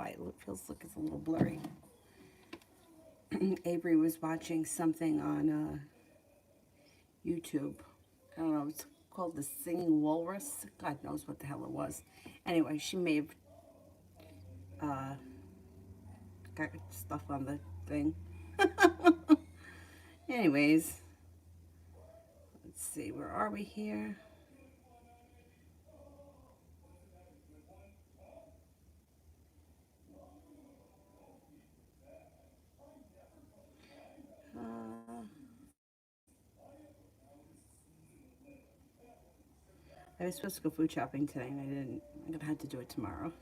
why it feels like it's a little blurry. Avery was watching something on YouTube. I don't know, it's called The Singing Walrus. God knows what the hell it was. Anyway, she may have got stuff on the thing. Anyways, let's see, where are we here? I was supposed to go food shopping today and I didn't. I'm gonna have to do it tomorrow.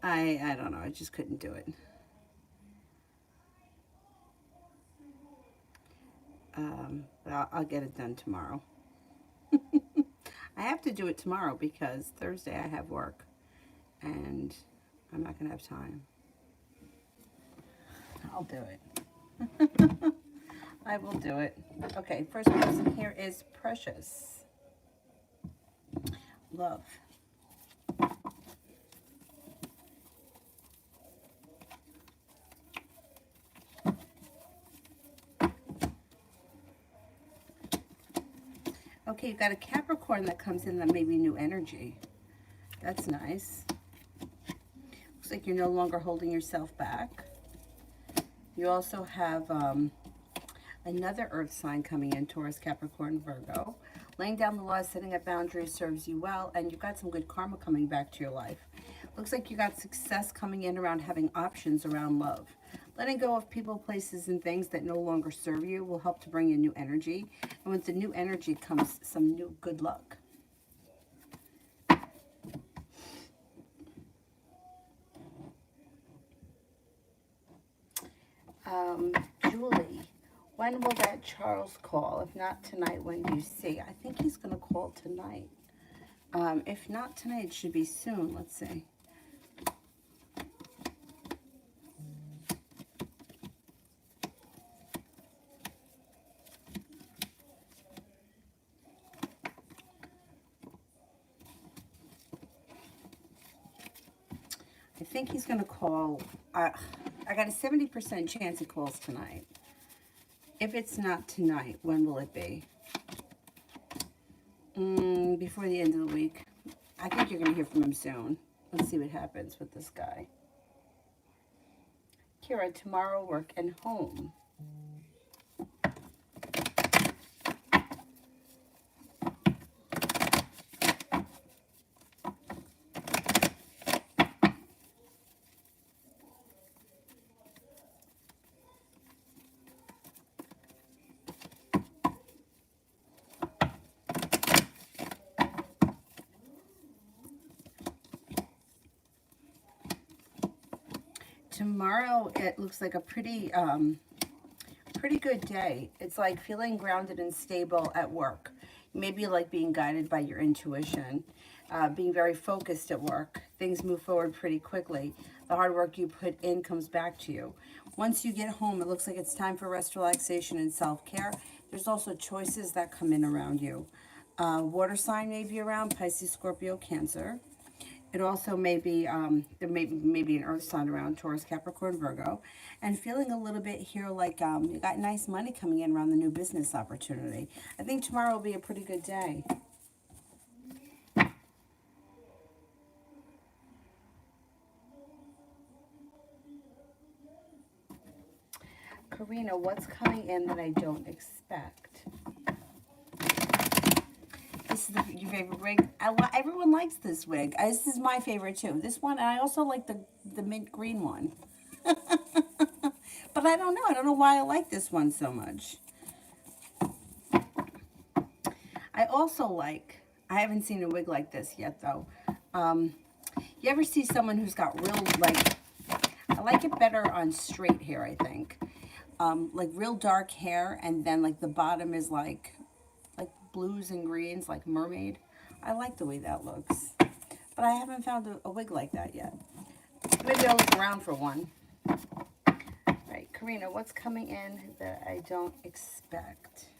I don't know. I just couldn't do it. But I'll get it done tomorrow. I have to do it tomorrow because Thursday I have work and I'm not gonna have time. I'll do it. I will do it. Okay, first person here is Precious. Love. Okay, you've got a Capricorn that comes in that may be new energy. That's nice. Looks like you're no longer holding yourself back. You also have another earth sign coming in, Taurus, Capricorn, Virgo. Laying down the law, setting up boundaries serves you well, and you've got some good karma coming back to your life. Looks like you got success coming in around having options around love. Letting go of people, places, and things that no longer serve you will help to bring in new energy. And with the new energy comes some new good luck. Julie, when will that Charles call? If not tonight, when do you see? I think he's going to call tonight. If not tonight, it should be soon. Let's see. I think he's going to call. I got a 70% chance he calls tonight. If it's not tonight, when will it be? Before the end of the week. I think you're going to hear from him soon. Let's see what happens with this guy. Kira, tomorrow, work and home. Tomorrow, it looks like a pretty good day. It's like feeling grounded and stable at work. Maybe like being guided by your intuition, being very focused at work. Things move forward pretty quickly. The hard work you put in comes back to you. Once you get home, it looks like it's time for rest, relaxation, and self-care. There's also choices that come in around you. Water sign may be around, Pisces, Scorpio, Cancer. It also may be, there may be an earth sign around, Taurus, Capricorn, Virgo. And feeling a little bit here like you got nice money coming in around the new business opportunity. I think tomorrow will be a pretty good day. Karina, what's coming in that I don't expect? This is your favorite wig. Everyone likes this wig. This is my favorite too. This one, and I also like the mint green one. But I don't know. I don't know why I like this one so much. I also like, I haven't seen a wig like this yet though. You ever see someone who's got real, like, I like it better on straight hair, I think. Like real dark hair, and then like the bottom is like blues and greens, like mermaid. I like the way that looks. But I haven't found a wig like that yet. Maybe I'll look around for one. All right, Karina, what's coming in that I don't expect?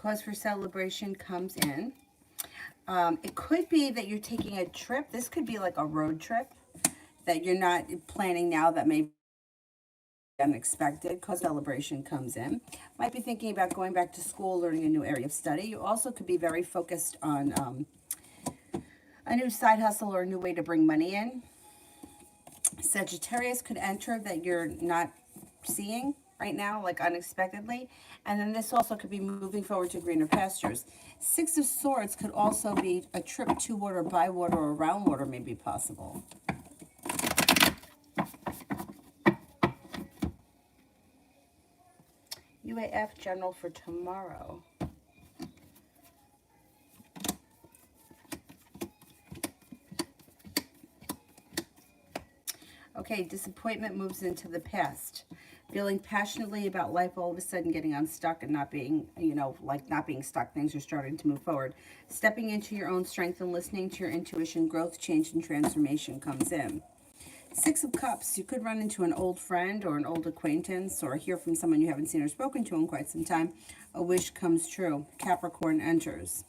cause for celebration comes in. It could be that you're taking a trip. This could be like a road trip that you're not planning now, that may be unexpected. Cause celebration comes in. Might be thinking about going back to school, learning a new area of study. You also could be very focused on a new side hustle or a new way to bring money in. Sagittarius could enter that you're not seeing right now, like unexpectedly. And then this also could be moving forward to greener pastures. Six of Swords could also be a trip to water, by water, or around water may be possible. UAF general for tomorrow. Okay, disappointment moves into the past. Feeling passionately about life, all of a sudden getting unstuck and not being, like not being stuck. Things are starting to move forward. Stepping into your own strength and listening to your intuition, growth, change, and transformation comes in. Six of Cups, you could run into an old friend or an old acquaintance or hear from someone you haven't seen or spoken to in quite some time. A wish comes true. Capricorn enters.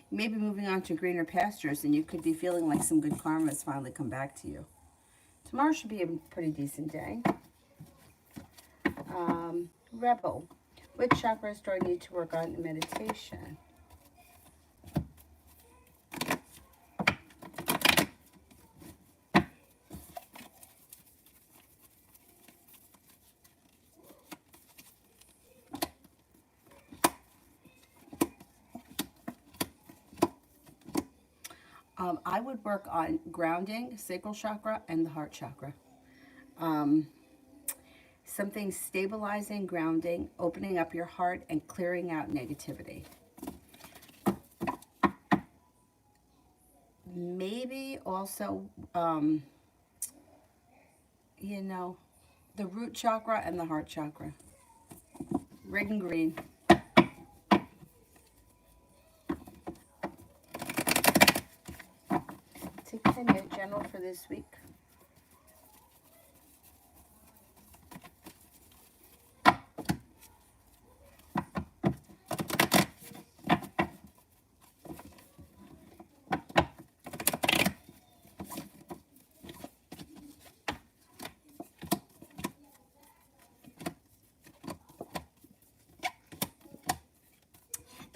Maybe moving on to greener pastures, and you could be feeling like some good karma has finally come back to you. Tomorrow should be a pretty decent day. Rebel. Which chakras do I need to work on in meditation? I would work on grounding, sacral chakra, and the heart chakra. Something stabilizing, grounding, opening up your heart, and clearing out negativity. Maybe also, the root chakra and the heart chakra. Red and green. Take Kenya general for this week.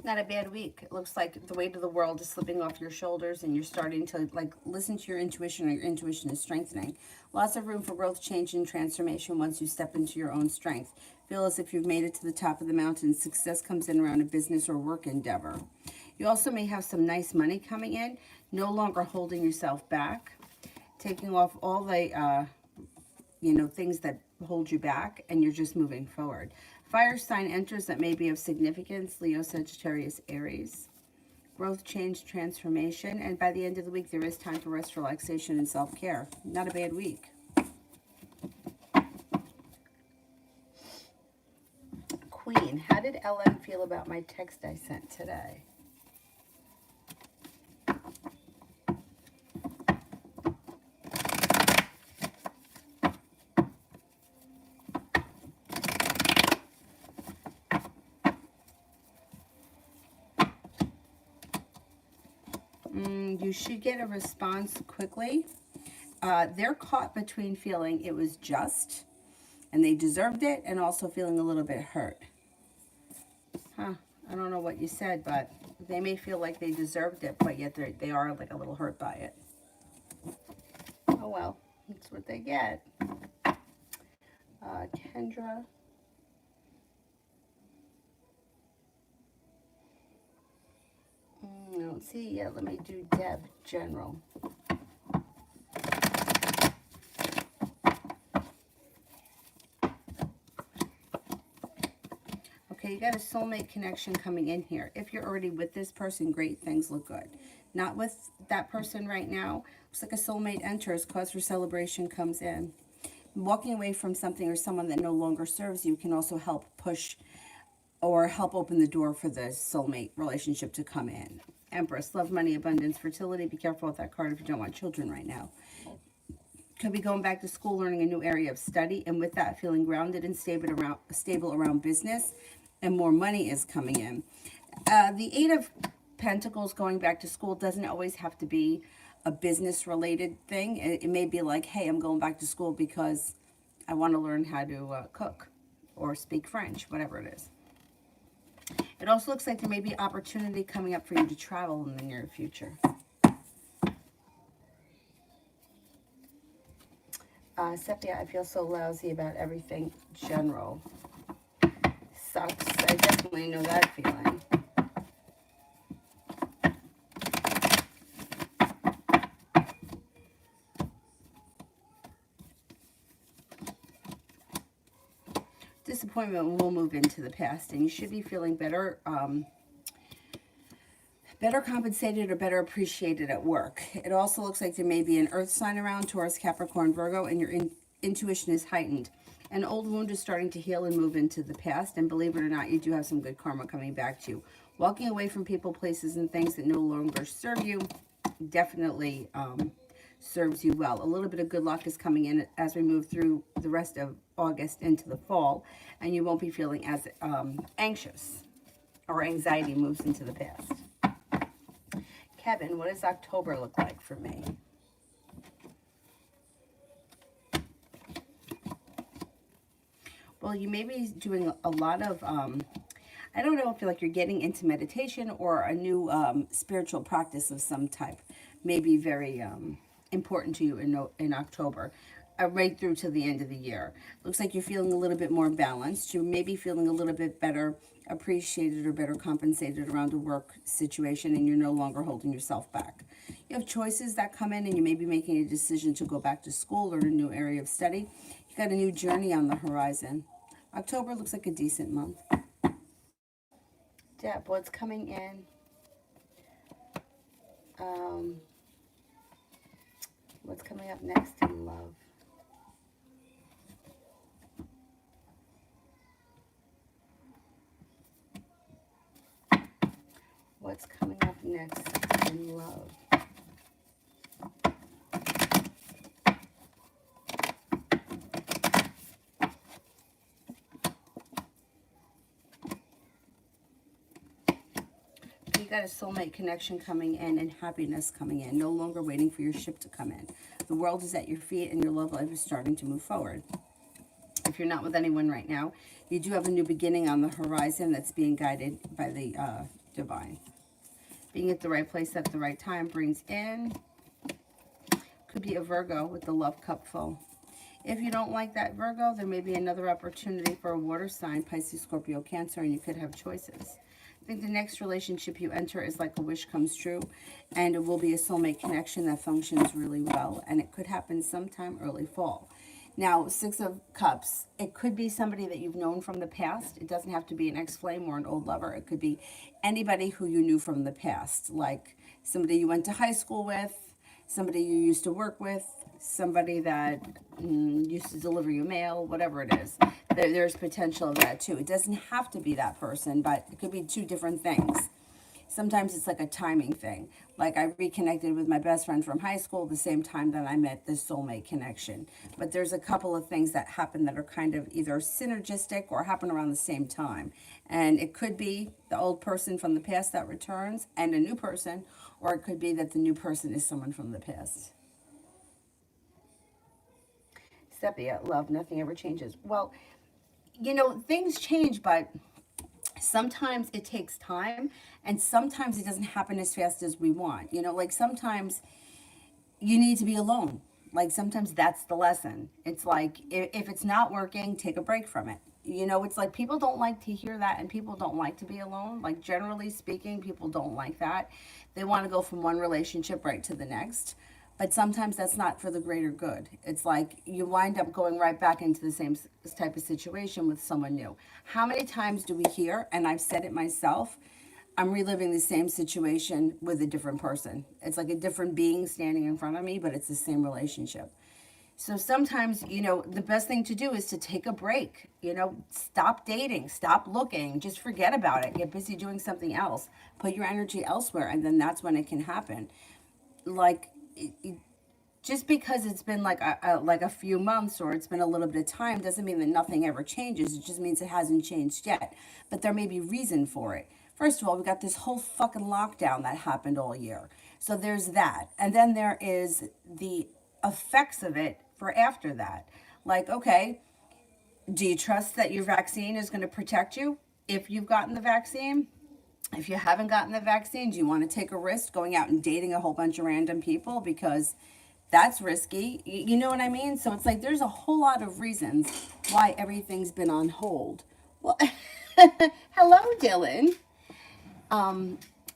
Not a bad week. It looks like the weight of the world is slipping off your shoulders and you're starting to listen to your intuition, or your intuition is strengthening. Lots of room for growth, change, and transformation once you step into your own strength. Feel as if you've made it to the top of the mountain. Success comes in around a business or work endeavor. You also may have some nice money coming in, no longer holding yourself back, taking off all the things that hold you back, and you're just moving forward. Fire sign enters that may be of significance. Leo, Sagittarius, Aries. Growth, change, transformation. And by the end of the week, there is time for rest, relaxation, and self-care. Not a bad week. Queen, how did LM feel about my text I sent today? You should get a response quickly. They're caught between feeling it was just and they deserved it, and also feeling a little bit hurt. I don't know what you said, but they may feel like they deserved it, but yet they are like a little hurt by it. Oh well, that's what they get. Kendra. I don't see it yet. Let me do Deb, general. Okay, you got a soulmate connection coming in here. If you're already with this person, great, things look good. Not with that person right now. Looks like a soulmate enters, cause for celebration comes in. Walking away from something or someone that no longer serves you can also help push or help open the door for the soulmate relationship to come in. Empress, love, money, abundance, fertility. Be careful with that card if you don't want children right now. Could be going back to school, learning a new area of study, and with that, feeling grounded and stable around business and more money is coming in. The Eight of Pentacles going back to school doesn't always have to be a business related thing. It may be like, hey, I'm going back to school because I want to learn how to cook or speak French, whatever it is. It also looks like there may be opportunity coming up for you to travel in the near future. Sepia, I feel so lousy about everything general. Sucks. I definitely know that feeling. Disappointment will move into the past, and you should be feeling better, better compensated or better appreciated at work. It also looks like there may be an earth sign around, Taurus, Capricorn, Virgo, and your intuition is heightened. An old wound is starting to heal and move into the past, and believe it or not, you do have some good karma coming back to you. Walking away from people, places, and things that no longer serve you definitely serves you well. A little bit of good luck is coming in as we move through the rest of August into the fall, and you won't be feeling as anxious, or anxiety moves into the past. Kevin, what does October look like for me? Well, you may be doing a lot of, I don't know if you're like you're getting into meditation or a new spiritual practice of some type. May be very important to you in October, right through to the end of the year. Looks like you're feeling a little bit more balanced. You may be feeling a little bit better appreciated or better compensated around a work situation, and you're no longer holding yourself back. You have choices that come in, and you may be making a decision to go back to school or a new area of study. You got a new journey on the horizon. October looks like a decent month. Deb, what's coming in? What's coming up next in love? What's coming up next in love? You got a soulmate connection coming in and happiness coming in. No longer waiting for your ship to come in. The world is at your feet and your love life is starting to move forward. If you're not with anyone right now, you do have a new beginning on the horizon that's being guided by the divine. Being at the right place at the right time brings in, could be a Virgo with the love cup full. If you don't like that Virgo, there may be another opportunity for a water sign, Pisces, Scorpio, Cancer, and you could have choices. I think the next relationship you enter is like a wish comes true, and it will be a soulmate connection that functions really well, and it could happen sometime early fall. Now, Six of Cups, it could be somebody that you've known from the past. It doesn't have to be an ex-flame or an old lover. It could be anybody who you knew from the past, like somebody you went to high school with, somebody you used to work with, somebody that used to deliver you mail, whatever it is. There's potential of that too. It doesn't have to be that person, but it could be two different things. Sometimes it's like a timing thing. Like I reconnected with my best friend from high school the same time that I met this soulmate connection. But there's a couple of things that happen that are kind of either synergistic or happen around the same time. And it could be the old person from the past that returns and a new person, or it could be that the new person is someone from the past. Sepia, love, nothing ever changes. Well, you know, things change, but sometimes it takes time, and sometimes it doesn't happen as fast as we want. You know, like sometimes you need to be alone. Like sometimes that's the lesson. It's like if it's not working, take a break from it. You know, it's like people don't like to hear that, and people don't like to be alone. Like generally speaking, people don't like that. They want to go from one relationship right to the next. But sometimes that's not for the greater good. It's like you wind up going right back into the same type of situation with someone new. How many times do we hear, and I've said it myself, I'm reliving the same situation with a different person. It's like a different being standing in front of me, but it's the same relationship. So sometimes, you know, the best thing to do is to take a break. You know, stop dating, stop looking, just forget about it. Get busy doing something else. Put your energy elsewhere, and then that's when it can happen. Like, just because it's been like a few months or it's been a little bit of time doesn't mean that nothing ever changes. It just means it hasn't changed yet. But there may be reason for it. First of all, we got this whole fucking lockdown that happened all year. So there's that. And then there is the effects of it for after that. Like, okay, do you trust that your vaccine is going to protect you if you've gotten the vaccine? If you haven't gotten the vaccine, do you want to take a risk going out and dating a whole bunch of random people? Because that's risky. You know what I mean? So it's like there's a whole lot of reasons why everything's been on hold. Well, hello, Dylan.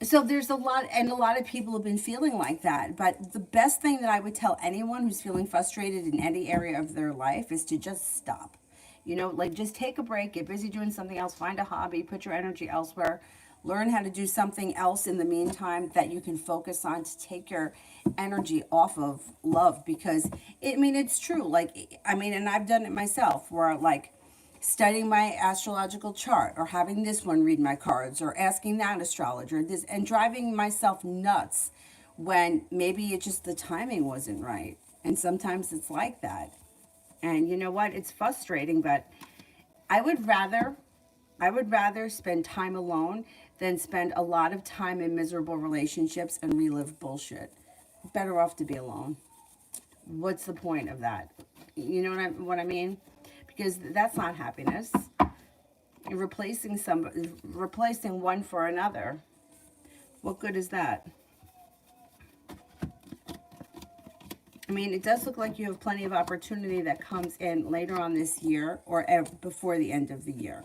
So there's a lot, and a lot of people have been feeling like that. But the best thing that I would tell anyone who's feeling frustrated in any area of their life is to just stop. You know, like just take a break, get busy doing something else, find a hobby, put your energy elsewhere, learn how to do something else in the meantime that you can focus on to take your energy off of love. Because, it's true. Like, and I've done it myself where like, studying my astrological chart or having this one read my cards or asking that astrologer this and driving myself nuts when maybe it just the timing wasn't right. And sometimes it's like that. And you know what? It's frustrating, but I would rather spend time alone than spend a lot of time in miserable relationships and relive bullshit. Better off to be alone. What's the point of that? You know what I mean? Because that's not happiness. Replacing one for another. What good is that? It does look like you have plenty of opportunity that comes in later on this year or before the end of the year.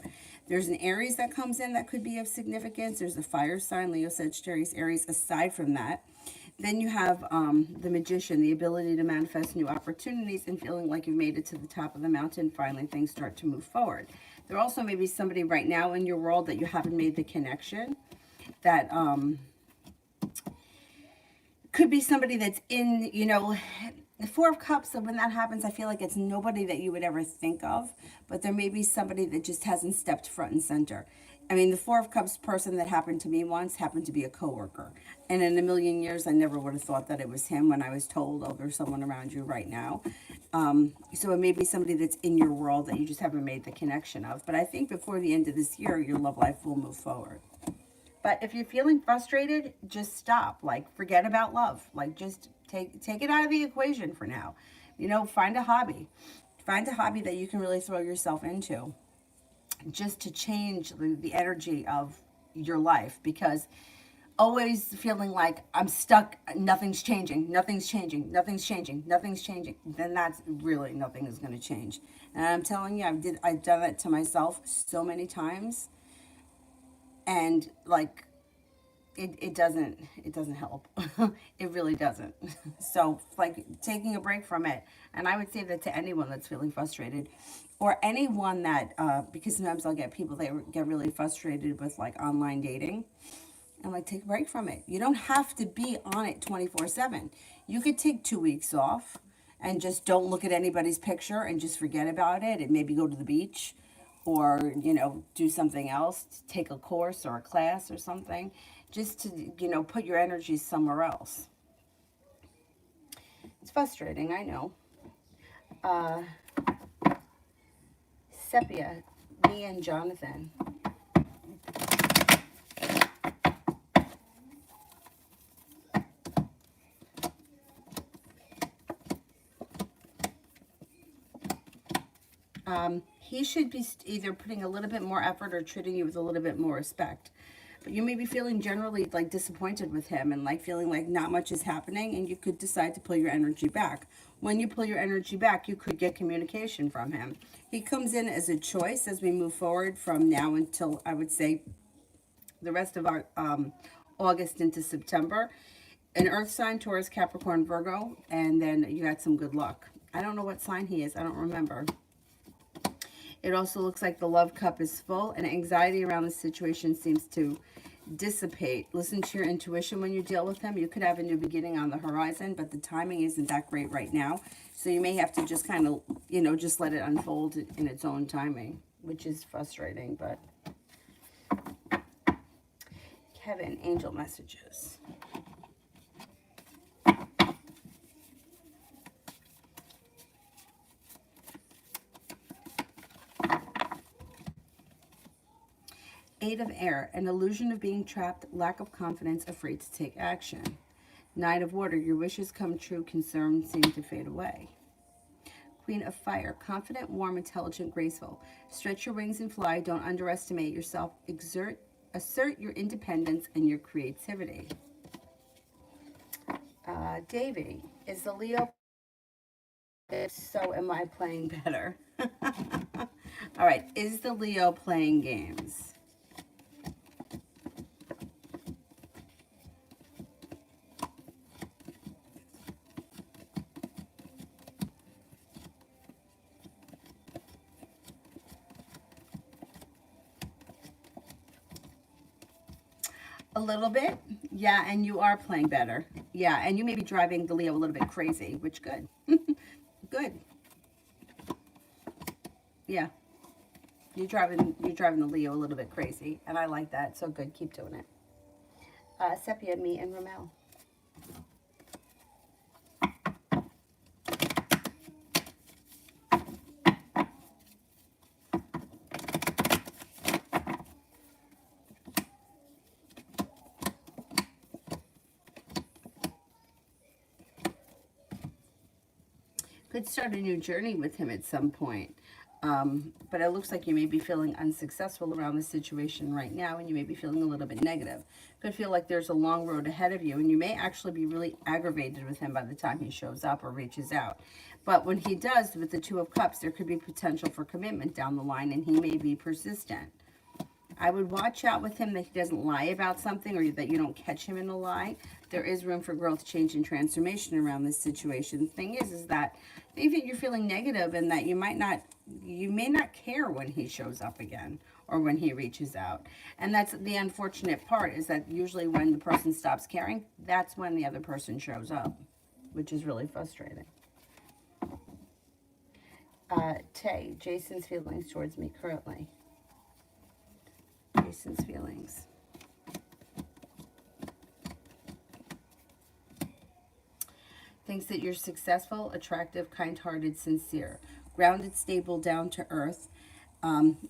There's an Aries that comes in that could be of significance. There's a fire sign, Leo, Sagittarius, Aries. Aside from that, then you have the Magician, the ability to manifest new opportunities and feeling like you've made it to the top of the mountain. Finally, things start to move forward. There also may be somebody right now in your world that you haven't made the connection. That could be somebody that's in, the Four of Cups. And when that happens, I feel like it's nobody that you would ever think of. But there may be somebody that just hasn't stepped front and center. The Four of Cups person that happened to me once happened to be a coworker. And in a million years, I never would have thought that it was him when I was told, oh, there's someone around you right now. So it may be somebody that's in your world that you just haven't made the connection of. But I think before the end of this year, your love life will move forward. But if you're feeling frustrated, just stop. Like, forget about love. Like, just take it out of the equation for now. Find a hobby. Find a hobby that you can really throw yourself into, just to change the energy of your life. Because always feeling like I'm stuck, nothing's changing, nothing's changing, nothing's changing, nothing's changing, then that's really nothing is going to change. And I'm telling you, I've done that to myself so many times, and like it doesn't help. It really doesn't. So like taking a break from it, and I would say that to anyone that's feeling frustrated, or anyone that because sometimes I'll get people that get really frustrated with like online dating. I'm like, take a break from it. You don't have to be on it 24/7. You could take 2 weeks off and just don't look at anybody's picture and just forget about it, and maybe go to the beach or, do something else, take a course or a class or something, just to, put your energy somewhere else. It's frustrating, I know. Sepia, me and Jonathan. He should be either putting a little bit more effort or treating you with a little bit more respect. But you may be feeling generally like disappointed with him and like feeling like not much is happening, and you could decide to pull your energy back. When you pull your energy back, you could get communication from him. He comes in as a choice as we move forward from now until, I would say, the rest of our August into September. An earth sign, Taurus, Capricorn, Virgo, and then you got some good luck. I don't know what sign he is. I don't remember. It also looks like the love cup is full, and anxiety around the situation seems to dissipate. Listen to your intuition when you deal with him. You could have a new beginning on the horizon, but the timing isn't that great right now. So you may have to just kind of, just let it unfold in its own timing, which is frustrating. But Kevin, angel messages. Eight of Air, an illusion of being trapped, lack of confidence, afraid to take action. Nine of Water, your wishes come true, concerns seem to fade away. Queen of Fire, confident, warm, intelligent, graceful. Stretch your wings and fly. Don't underestimate yourself. Assert your independence and your creativity. Davy, is the Leo? If so, am I playing better? All right, is the Leo playing games? A little bit, yeah, and you are playing better. Yeah, and you may be driving the Leo a little bit crazy, which good. Good. Yeah. You're driving the Leo a little bit crazy, and I like that. So good, keep doing it. Sepia, me, and Ramel. Could start a new journey with him at some point. But it looks like you may be feeling unsuccessful around the situation right now, and you may be feeling a little bit negative. Could feel like there's a long road ahead of you, and you may actually be really aggravated with him by the time he shows up or reaches out. But when he does, with the Two of Cups, there could be potential for commitment down the line, and he may be persistent. I would watch out with him that he doesn't lie about something, or that you don't catch him in a lie. There is room for growth, change, and transformation around this situation. The thing is that maybe you're feeling negative and that you may not care when he shows up again or when he reaches out. And that's the unfortunate part, is that usually when the person stops caring, that's when the other person shows up, which is really frustrating. Tay, Jason's feelings towards me currently. Jason's feelings. Thinks that you're successful, attractive, kind-hearted, sincere, grounded, stable, down to earth.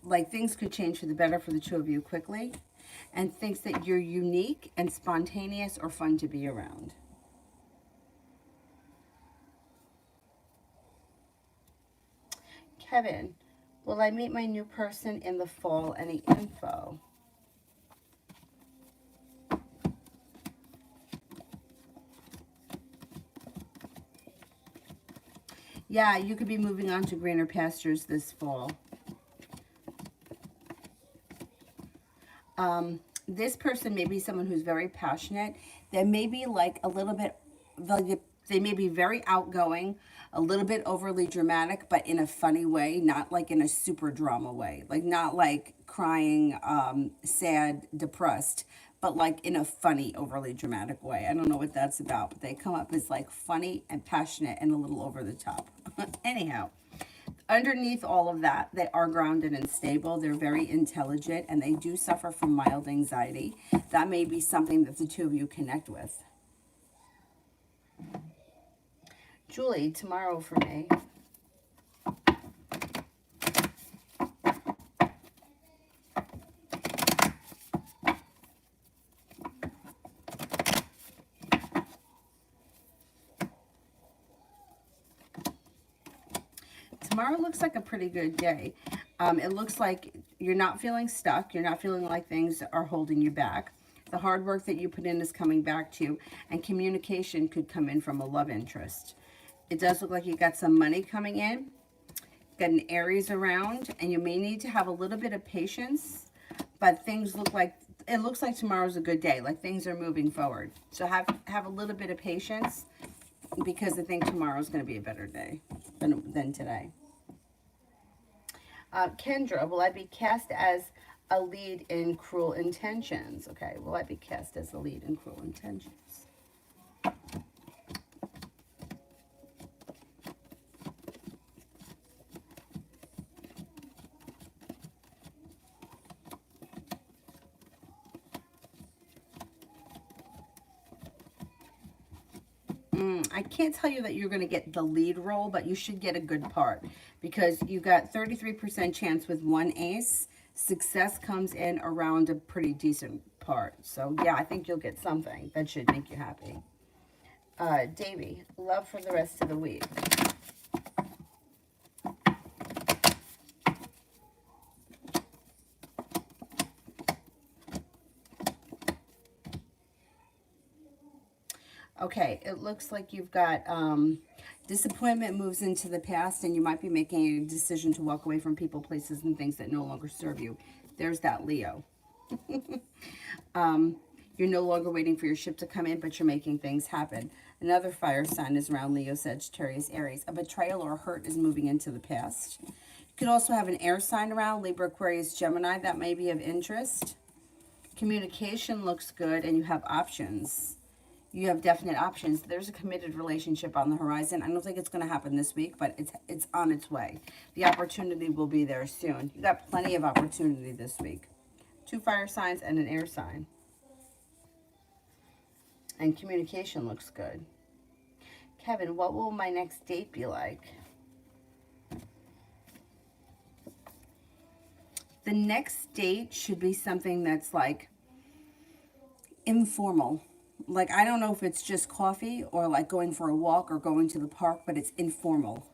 Like things could change for the better for the two of you quickly. And thinks that you're unique and spontaneous or fun to be around. Kevin, will I meet my new person in the fall? Any info? Yeah, you could be moving on to greener pastures this fall. This person may be someone who's very passionate. They may be like a little bit, they may be very outgoing, a little bit overly dramatic, but in a funny way, not like in a super drama way. Like not like crying, sad, depressed, but like in a funny, overly dramatic way. I don't know what that's about, but they come up as like funny and passionate and a little over the top. Anyhow, underneath all of that, they are grounded and stable. They're very intelligent, and they do suffer from mild anxiety. That may be something that the two of you connect with. Julie, tomorrow for me. Tomorrow looks like a pretty good day. It looks like you're not feeling stuck. You're not feeling like things are holding you back. The hard work that you put in is coming back to you, and communication could come in from a love interest. It does look like you got some money coming in, got an Aries around, and you may need to have a little bit of patience, but things look like, it looks like tomorrow's a good day, like things are moving forward. So have a little bit of patience, because I think tomorrow's going to be a better day than today. Kendra, will I be cast as a lead in Cruel Intentions? Okay, will I be cast as a lead in Cruel Intentions? I can't tell you that you're going to get the lead role, but you should get a good part, because you got 33% chance with one ace, Success comes in around a pretty decent part. So yeah, I think you'll get something that should make you happy. Davy, love for the rest of the week. Okay, it looks like you've got disappointment moves into the past, and you might be making a decision to walk away from people, places, and things that no longer serve you. There's that Leo. You're no longer waiting for your ship to come in, but you're making things happen. Another fire sign is around Leo, Sagittarius, Aries. A betrayal or a hurt is moving into the past. You could also have an air sign around, Libra, Aquarius, Gemini. That may be of interest. Communication looks good, and you have options. You have definite options. There's a committed relationship on the horizon. I don't think it's going to happen this week, but it's on its way. The opportunity will be there soon. You got plenty of opportunity this week. 2 fire signs and an air sign. And communication looks good. Kevin, what will my next date be like? The next date should be something that's like informal. Like, I don't know if it's just coffee or like going for a walk or going to the park, but it's informal.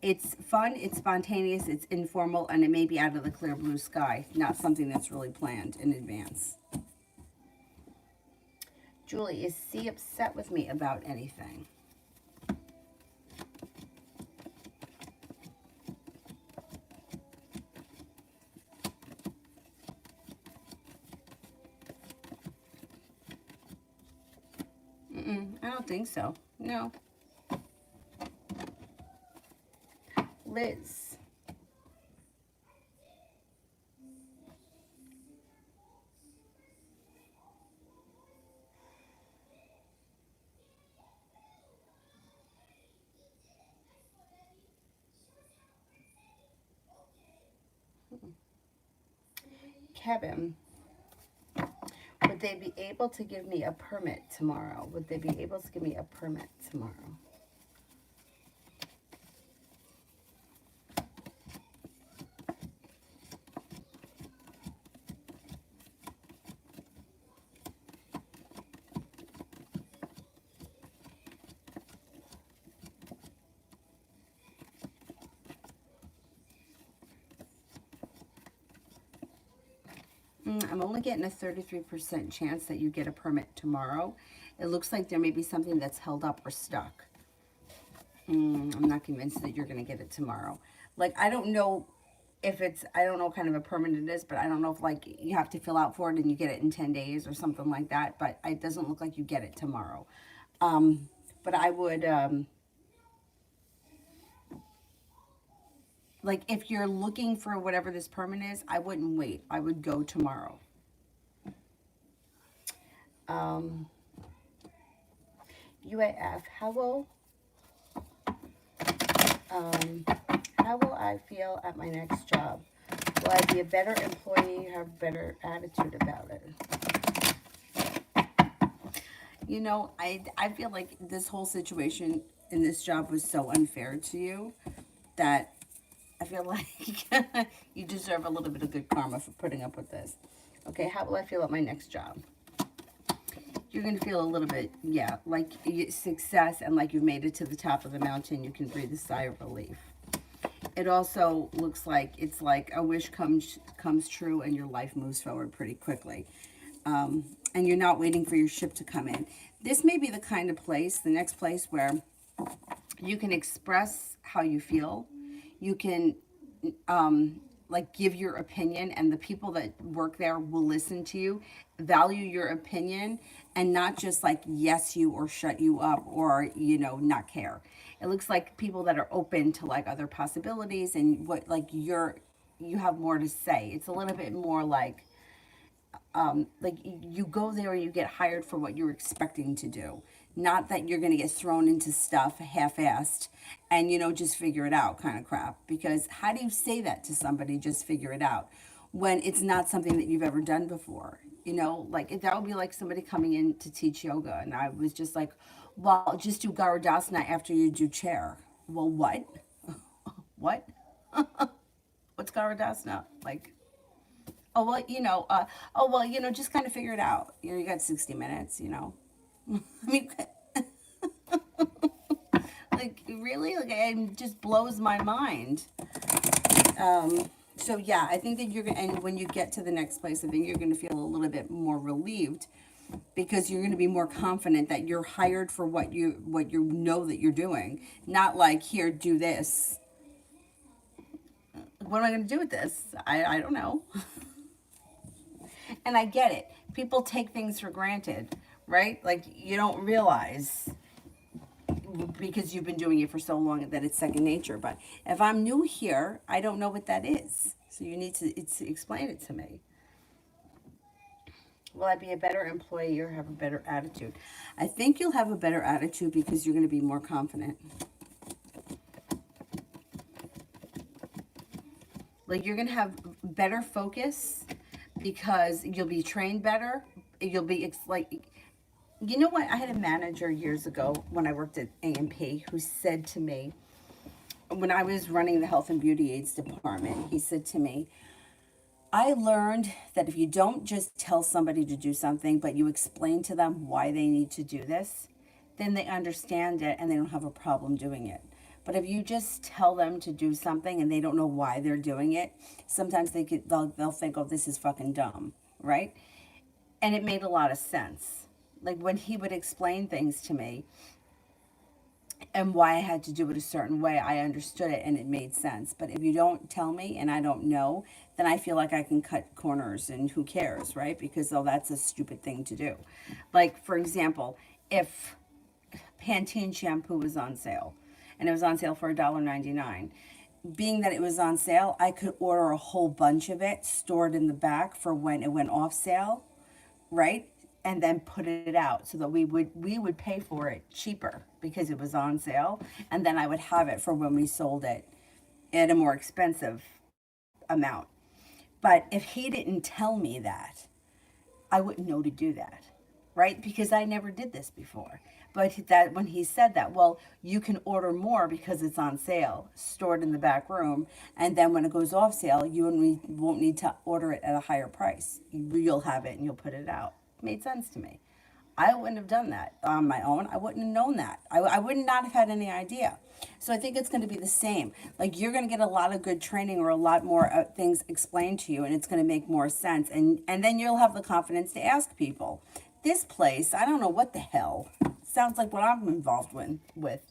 It's fun, it's spontaneous, it's informal, and it may be out of the clear blue sky, not something that's really planned in advance. Julie, is C upset with me about anything? I don't think so. No. Liz. Kevin. Would they be able to give me a permit tomorrow? Would they be able to give me a permit tomorrow? I'm only getting a 33% chance that you get a permit tomorrow. It looks like there may be something that's held up or stuck. I'm not convinced that you're going to get it tomorrow. Like, I don't know if it's, I don't know what kind of a permit it is, but I don't know if, like, you have to fill out for it and you get it in 10 days or something like that. But it doesn't look like you get it tomorrow. But I would, like, if you're looking for whatever this permit is, I wouldn't wait. I would go tomorrow. UAF, how will I feel at my next job? Will I be a better employee, have a better attitude about it? You know, I feel like this whole situation in this job was so unfair to you that I feel like you deserve a little bit of good karma for putting up with this. Okay, how will I feel at my next job? You're going to feel a little bit, yeah, like success and like you've made it to the top of the mountain. You can breathe a sigh of relief. It also looks like it's like a wish comes true and your life moves forward pretty quickly. And you're not waiting for your ship to come in. This may be the kind of place, the next place where you can express how you feel. You can like give your opinion, and the people that work there will listen to you, value your opinion, and not just like yes you or shut you up or, you know, not care. It looks like people that are open to like other possibilities and what like you have more to say. It's a little bit more like you go there and you get hired for what you're expecting to do. Not that you're going to get thrown into stuff half-assed and, you know, just figure it out kind of crap. Because how do you say that to somebody, just figure it out, when it's not something that you've ever done before? You know, like that would be like somebody coming in to teach yoga. And I was just like, well, just do Garudasana after you do chair. Well, what? What? What's Garudasana? Like, Oh, well, oh, well, just kind of figure it out. You got 60 minutes, I mean, like, really? Like, it just blows my mind. So yeah, I think that and when you get to the next place, I think you're gonna feel a little bit more relieved because you're gonna be more confident that you're hired for what you know that you're doing. Not like, here, do this. What am I gonna do with this? I don't know. And I get it. People take things for granted, right? Like, you don't realize because you've been doing it for so long that it's second nature. But if I'm new here, I don't know what that is. So you need to explain it to me. Will I be a better employee or have a better attitude? I think you'll have a better attitude because you're going to be more confident. Like, you're going to have better focus because you'll be trained better. You'll be like, you know what? I had a manager years ago when I worked at A&P who said to me, when I was running the health and beauty aids department, he said to me, I learned that if you don't just tell somebody to do something, but you explain to them why they need to do this, then they understand it and they don't have a problem doing it. But if you just tell them to do something and they don't know why they're doing it, sometimes they'll think, oh, this is fucking dumb, right? And it made a lot of sense. Like, when he would explain things to me and why I had to do it a certain way, I understood it and it made sense. But if you don't tell me and I don't know, then I feel like I can cut corners and who cares, right? Because, oh, that's a stupid thing to do. Like, for example, if Pantene shampoo was on sale and it was on sale for $1.99, being that it was on sale, I could order a whole bunch of it stored in the back for when it went off sale, right? And then put it out so that we would pay for it cheaper because it was on sale, and then I would have it for when we sold it at a more expensive amount. But if he didn't tell me that, I wouldn't know to do that, right? Because I never did this before. But that when he said that, well, you can order more because it's on sale, stored in the back room, and then when it goes off sale, you won't need to order it at a higher price. You'll have it and you'll put it out. Made sense to me. I wouldn't have done that on my own. I wouldn't have known that. I would not have had any idea. So I think it's going to be the same. Like, you're going to get a lot of good training or a lot more things explained to you, and it's going to make more sense. And then you'll have the confidence to ask people. This place, I don't know what the hell. Sounds like what I'm involved with.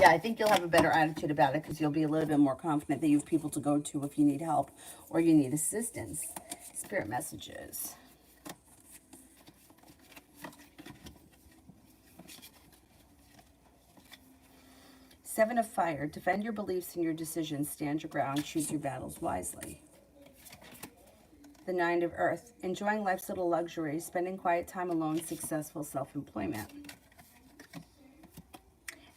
Yeah, I think you'll have a better attitude about it because you'll be a little bit more confident that you have people to go to if you need help or you need assistance. Spirit messages. Seven of Fire. Defend your beliefs and your decisions. Stand your ground. Choose your battles wisely. The Nine of Earth. Enjoying life's little luxuries. Spending quiet time alone. Successful self-employment.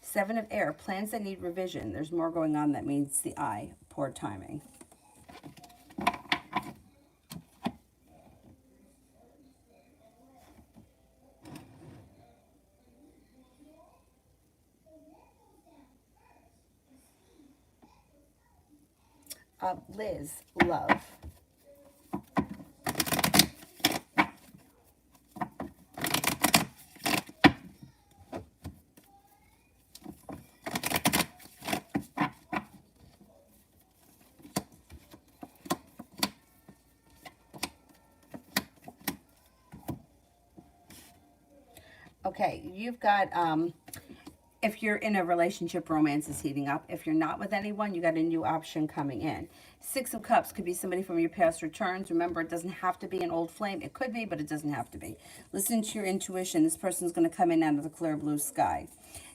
Seven of Air. Plans that need revision. There's more going on that meets the eye. Poor timing. Liz, love. Okay, you've got, if you're in a relationship, romance is heating up. If you're not with anyone, you got a new option coming in. Six of Cups could be somebody from your past returns. Remember, it doesn't have to be an old flame. It could be, but it doesn't have to be. Listen to your intuition. This person's going to come in out of the clear blue sky.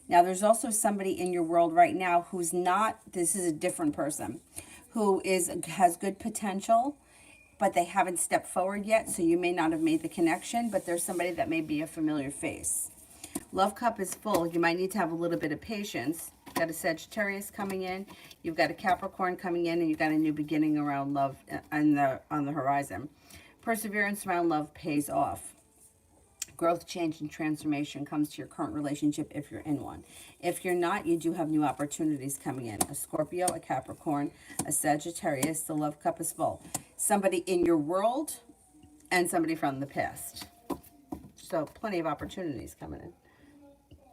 Now, there's also somebody in your world right now who's not, this is a different person, who has good potential, but they haven't stepped forward yet, so you may not have made the connection, but there's somebody that may be a familiar face. Love cup is full. You might need to have a little bit of patience. You've got a Sagittarius coming in. You've got a Capricorn coming in, and you've got a new beginning around love on the horizon. Perseverance around love pays off. Growth, change, and transformation comes to your current relationship if you're in one. If you're not, you do have new opportunities coming in. A Scorpio, a Capricorn, a Sagittarius, the love cup is full. Somebody in your world and somebody from the past. So plenty of opportunities coming in.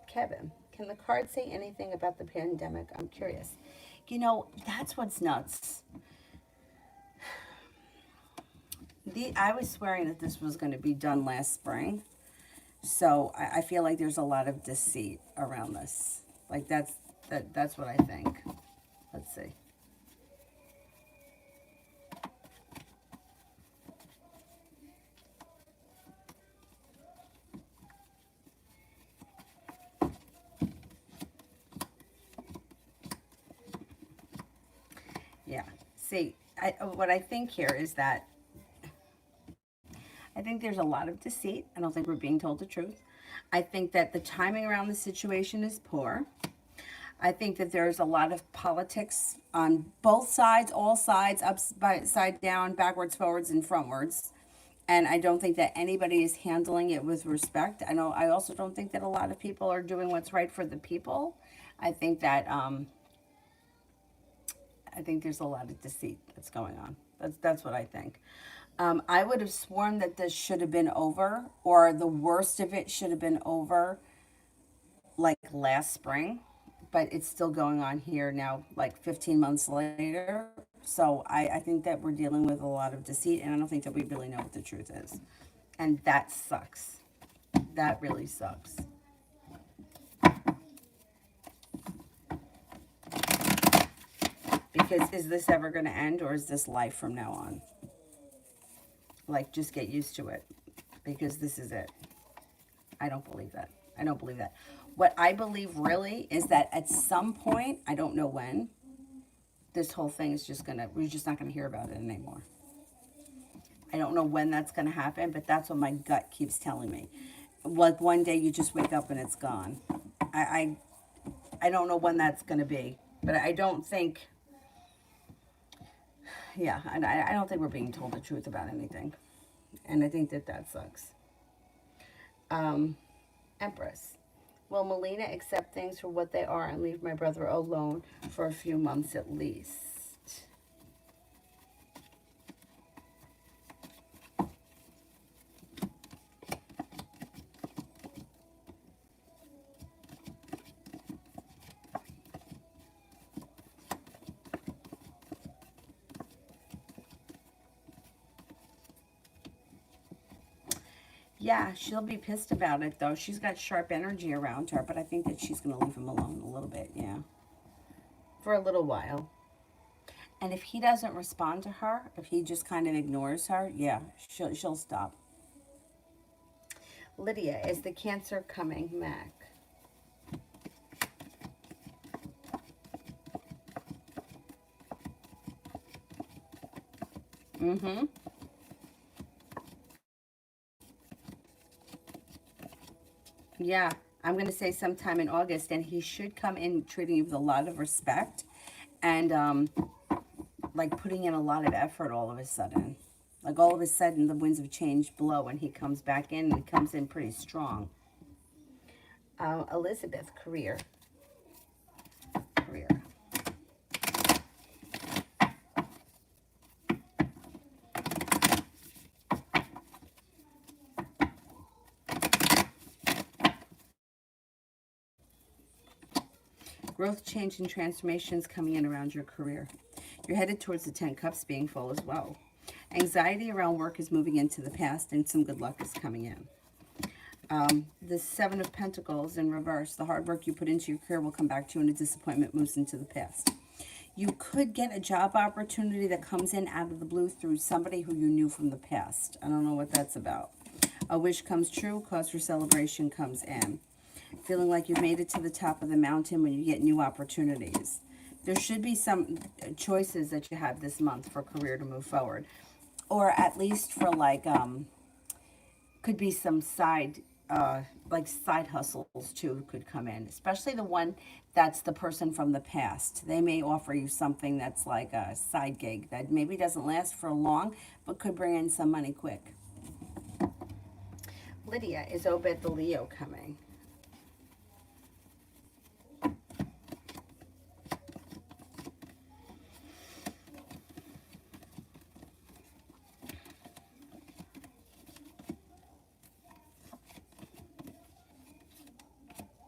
Kevin, can the card say anything about the pandemic? I'm curious. You know, that's what's nuts. I was swearing that this was going to be done last spring. So I feel like there's a lot of deceit around this. Like that's what I think. Let's see. Yeah. See, what I think here is that I think there's a lot of deceit. I don't think we're being told the truth. I think that the timing around the situation is poor. I think that there's a lot of politics on both sides, all sides, upside down, backwards, forwards, and frontwards. And I don't think that anybody is handling it with respect. I also don't think that a lot of people are doing what's right for the people. I think that I think there's a lot of deceit that's going on. That's what I think. I would have sworn that this should have been over, or the worst of it should have been over, like last spring, but it's still going on here now, like 15 months later. So I think that we're dealing with a lot of deceit, and I don't think that we really know what the truth is. And that sucks. That really sucks. Because is this ever going to end, or is this life from now on? Like, just get used to it, because this is it. I don't believe that. I don't believe that. What I believe really is that at some point, I don't know when, this whole thing is just gonna, we're just not gonna hear about it anymore. I don't know when that's gonna happen, but that's what my gut keeps telling me. Like one day you just wake up and it's gone. I don't know when that's gonna be, but I don't think, yeah, I don't think we're being told the truth about anything. And I think that that sucks. Empress. Will Melina accept things for what they are and leave my brother alone for a few months at least? Yeah, she'll be pissed about it, though. She's got sharp energy around her, but I think that she's going to leave him alone a little bit, yeah. For a little while. And if he doesn't respond to her, if he just kind of ignores her, yeah, she'll stop. Lydia, is the Cancer coming, Mac? Mm-hmm. Yeah, I'm going to say sometime in August, and he should come in treating you with a lot of respect and like putting in a lot of effort all of a sudden. Like all of a sudden, the winds of change blow, and he comes back in, and he comes in pretty strong. Elizabeth, career. Career. Growth, change, and transformations coming in around your career. You're headed towards the 10 cups being full as well. Anxiety around work is moving into the past, and some good luck is coming in. The Seven of Pentacles in reverse. The hard work you put into your career will come back to you, and a disappointment moves into the past. You could get a job opportunity that comes in out of the blue through somebody who you knew from the past. I don't know what that's about. A wish comes true, cause for celebration comes in. Feeling like you've made it to the top of the mountain when you get new opportunities. There should be some choices that you have this month for career to move forward. Or at least for like, could be some side hustles too could come in. Especially the one that's the person from the past. They may offer you something that's like a side gig that maybe doesn't last for long, but could bring in some money quick. Lydia, is Obed the Leo coming?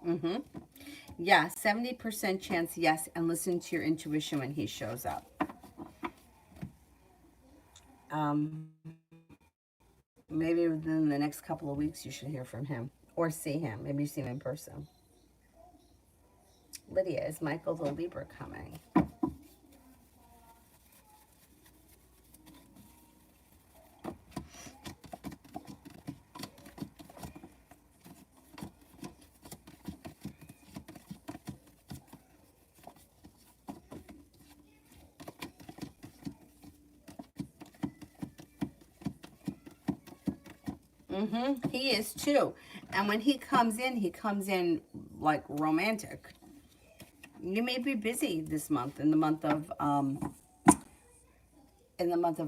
Mm-hmm. Yeah, 70% chance yes, and listen to your intuition when he shows up. Um, Maybe within the next couple of weeks you should hear from him or see him. Maybe you see him in person. Lydia, is Michael the Libra coming? Mm-hmm. He is too. And when he comes in like romantic. You may be busy this month, in the month of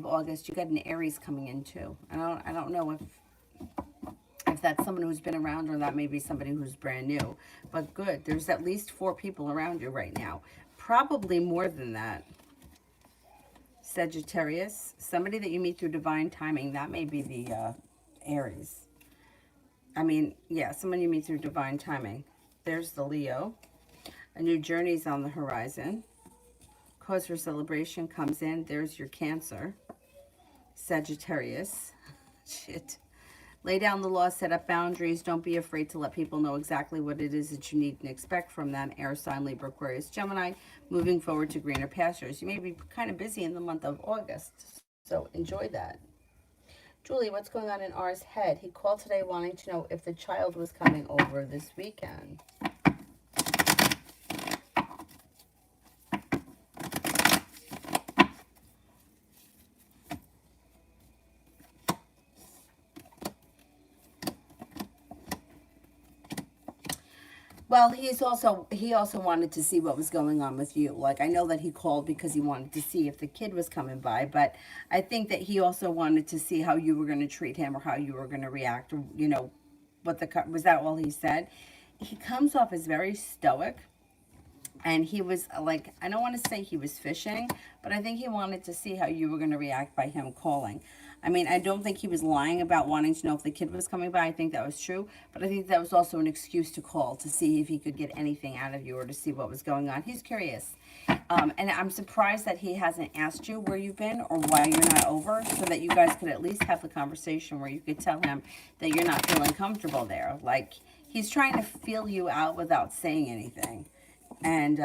August. You got an Aries coming in too. I don't know if that's someone who's been around or that may be somebody who's brand new. But good. There's at least 4 people around you right now. Probably more than that. Sagittarius, somebody that you meet through divine timing. That may be the Aries. I mean, yeah, someone you meet through divine timing. There's the Leo. A new journey's on the horizon. Cause for celebration comes in. There's your Cancer. Sagittarius. Shit. Lay down the law, set up boundaries. Don't be afraid to let people know exactly what it is that you need and expect from them. Air sign, Libra, Aquarius, Gemini. Moving forward to greener pastures. You may be kind of busy in the month of August, so enjoy that. Julie, what's going on in R's head? He called today wanting to know if the child was coming over this weekend. Well, he also wanted to see what was going on with you. Like, I know that he called because he wanted to see if the kid was coming by, but I think that he also wanted to see how you were going to treat him or how you were going to react, or was that all he said? He comes off as very stoic, and he was like, I don't want to say he was fishing, but I think he wanted to see how you were going to react by him calling. I mean, I don't think he was lying about wanting to know if the kid was coming by. I think that was true, but I think that was also an excuse to call to see if he could get anything out of you or to see what was going on. He's curious. And I'm surprised that he hasn't asked you where you've been or why you're not over, so that you guys could at least have the conversation where you could tell him that you're not feeling comfortable there. Like, he's trying to feel you out without saying anything. And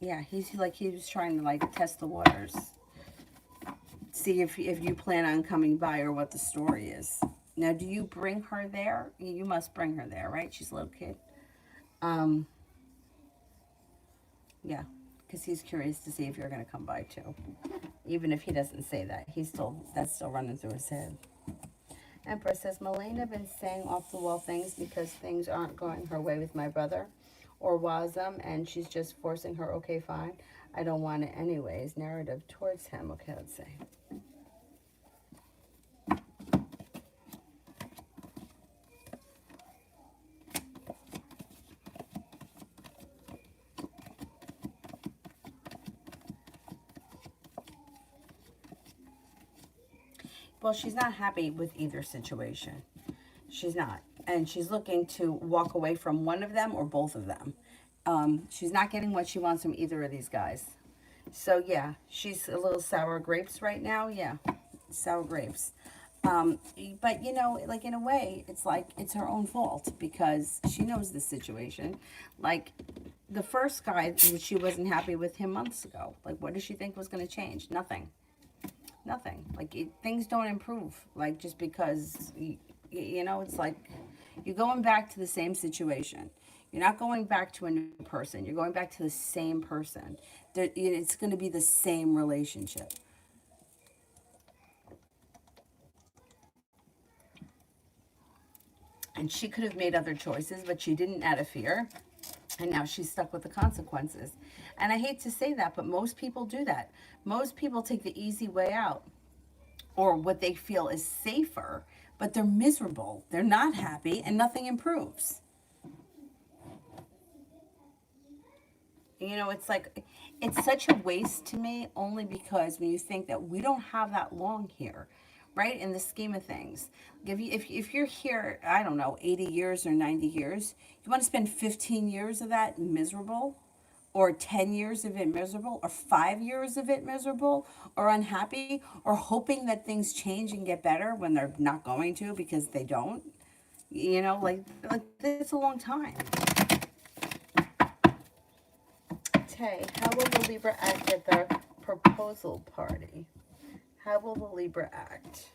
yeah, he was trying to like test the waters, see if you plan on coming by or what the story is. Now, do you bring her there? You must bring her there, right? She's a little kid. Yeah, because he's curious to see if you're going to come by too. Even if he doesn't say that, that's still running through his head. Empress says, Melena been saying off the wall things because things aren't going her way with my brother or Wazam, and she's just forcing her, okay, fine. I don't want it anyways. Narrative towards him. Okay, let's see. Well, she's not happy with either situation. She's not. And she's looking to walk away from one of them or both of them. She's not getting what she wants from either of these guys. So, yeah, she's a little sour grapes right now. Yeah, sour grapes. But, like in a way, it's like it's her own fault because she knows the situation. Like, the first guy, she wasn't happy with him months ago. Like, what did she think was going to change? Nothing. Like, things don't improve. Like, just because, it's like you're going back to the same situation. You're not going back to a new person. You're going back to the same person. It's going to be the same relationship. And she could have made other choices, but she didn't out of fear. And now she's stuck with the consequences. And I hate to say that, but most people do that. Most people take the easy way out. or what they feel is safer, but they're miserable. They're not happy and nothing improves. You know, it's like, it's such a waste to me, only because when you think that we don't have that long here, right? In the scheme of things. If you're here, I don't know, 80 years or 90 years, you want to spend 15 years of that miserable? Or 10 years of it miserable? Or 5 years of it miserable? Or unhappy? Or hoping that things change and get better when they're not going to, because they don't? You know, like that's a long time. Tay, how will the Libra act at the proposal party? How will the Libra act?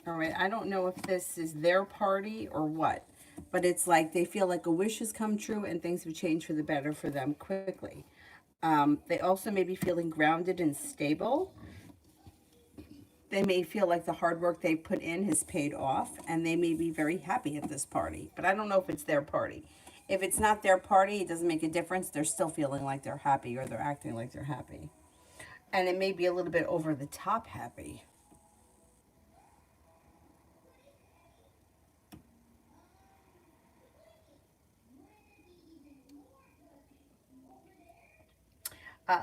All right, I don't know if this is their party or what, but it's like they feel like a wish has come true and things have changed for the better for them quickly. They also may be feeling grounded and stable. They may feel like the hard work they put in has paid off, and they may be very happy at this party. But I don't know if it's their party. If it's not their party, it doesn't make a difference. They're still feeling like they're happy, or they're acting like they're happy. And it may be a little bit over the top happy.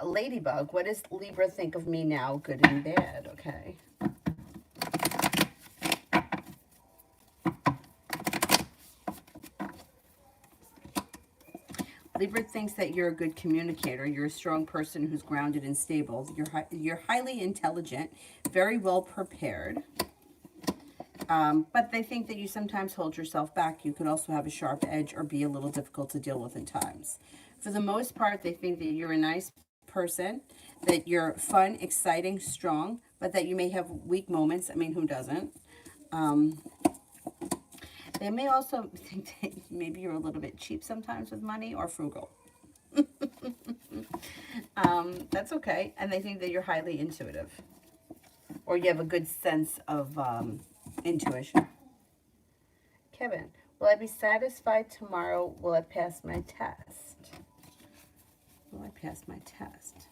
Ladybug, what does Libra think of me now, good and bad? Okay. Libra thinks that you're a good communicator. You're a strong person who's grounded and stable. You're highly intelligent, very well prepared. But they think that you sometimes hold yourself back. You could also have a sharp edge or be a little difficult to deal with in times. For the most part, they think that you're a nice person, that you're fun, exciting, strong, but that you may have weak moments. I mean, who doesn't? They may also think that maybe you're a little bit cheap sometimes with money, or frugal. That's okay. And they think that you're highly intuitive, or you have a good sense of intuition. Kevin, will I be satisfied tomorrow? Will I pass my test? Will I pass my test?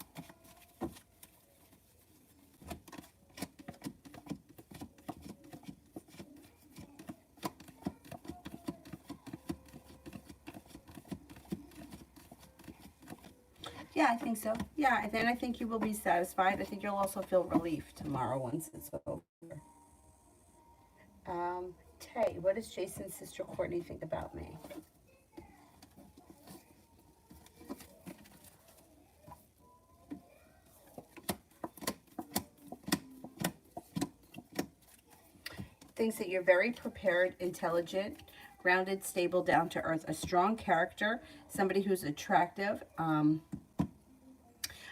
Yeah, I think so. Yeah, and then I think you will be satisfied. I think you'll also feel relief tomorrow once it's over. Tay, what does Jason's sister Courtney think about me? Thinks that you're very prepared, intelligent, grounded, stable, down to earth, a strong character, somebody who's attractive.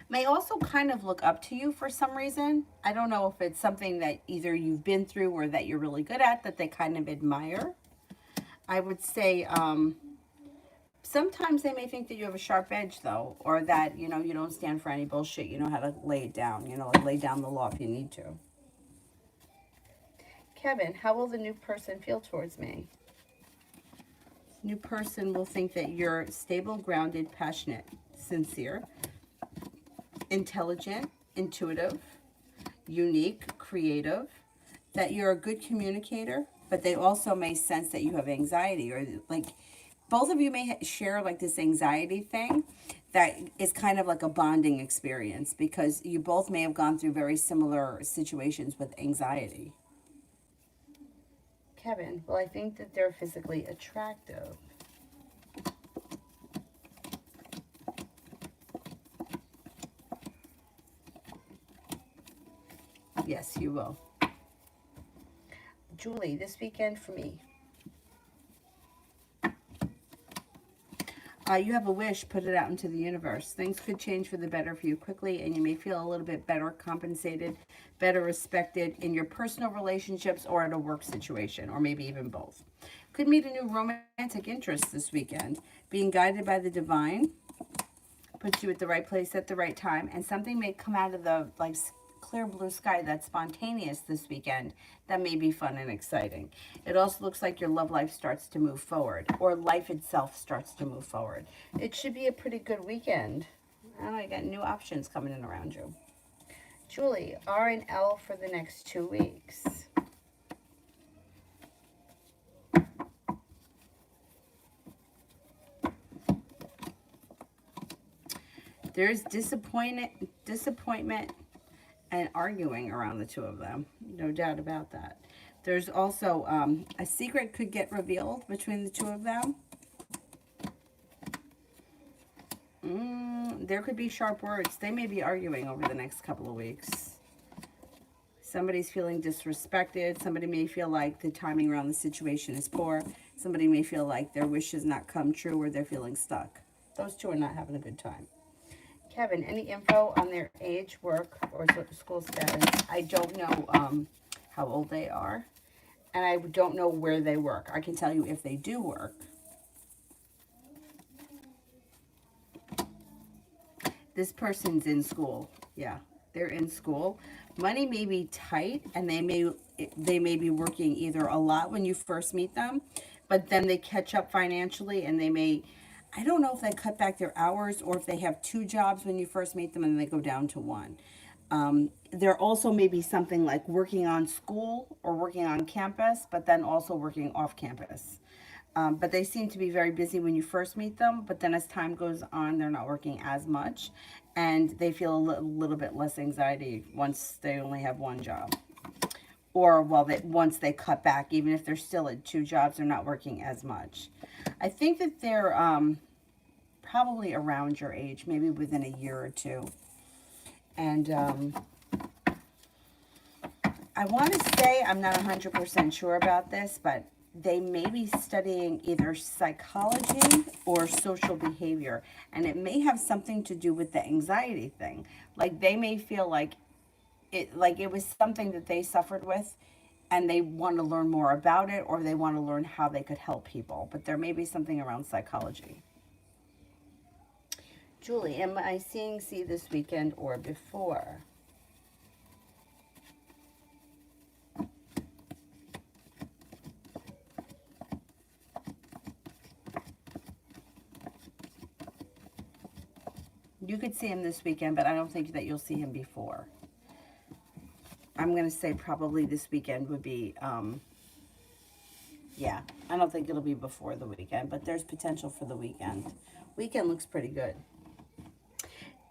May also kind of look up to you for some reason. I don't know if it's something that either you've been through or that you're really good at, that they kind of admire. I would say sometimes they may think that you have a sharp edge, though, or that, you know, you don't stand for any bullshit. You know how to lay it down, you know, like lay down the law if you need to. Kevin, how will the new person feel towards me? New person will think that you're stable, grounded, passionate, sincere, intelligent, intuitive, unique, creative, that you're a good communicator, but they also may sense that you have anxiety, or like both of you may share like this anxiety thing that is kind of like a bonding experience, because you both may have gone through very similar situations with anxiety. Kevin, well, I think that they're physically attractive. Yes, you will. Julie, this weekend for me. You have a wish, put it out into the universe. Things could change for the better for you quickly, and you may feel a little bit better compensated, better respected in your personal relationships or at a work situation, or maybe even both. Could meet a new romantic interest this weekend. Being guided by the divine puts you at the right place at the right time, and something may come out of the like clear blue sky that's spontaneous this weekend that may be fun and exciting. It also looks like your love life starts to move forward, or life itself starts to move forward. It should be a pretty good weekend. I don't know, you got new options coming in around you. Julie, R and L for the next 2 weeks. There's disappointment and arguing around the two of them. No doubt about that. There's also a secret could get revealed between the two of them. There could be sharp words. They may be arguing over the next couple of weeks. Somebody's feeling disrespected. Somebody may feel like the timing around the situation is poor. Somebody may feel like their wish has not come true or they're feeling stuck. Those two are not having a good time. Kevin, any info on their age, work, or school status? I don't know how old they are, and I don't know where they work. I can tell you if they do work. This person's in school. Yeah, they're in school. Money may be tight, and they may be working either a lot when you first meet them, but then they catch up financially, and they may, I don't know if they cut back their hours or if they have 2 jobs when you first meet them and they go down to 1. There also may be something like working on school or working on campus, but then also working off campus. But they seem to be very busy when you first meet them, but then as time goes on, they're not working as much, and they feel a little bit less anxiety once they only have 1 job. Or once they cut back, even if they're still at 2 jobs, they're not working as much. I think that they're probably around your age, maybe within a year or 2. And I want to say, I'm not 100% sure about this, but they may be studying either psychology or social behavior, and it may have something to do with the anxiety thing. Like they may feel like it was something that they suffered with, and they want to learn more about it, or they want to learn how they could help people. But there may be something around psychology. Julie, am I seeing C this weekend or before? You could see him this weekend, but I don't think that you'll see him before. I'm going to say probably this weekend would be, yeah, I don't think it'll be before the weekend, but there's potential for the weekend. Weekend looks pretty good.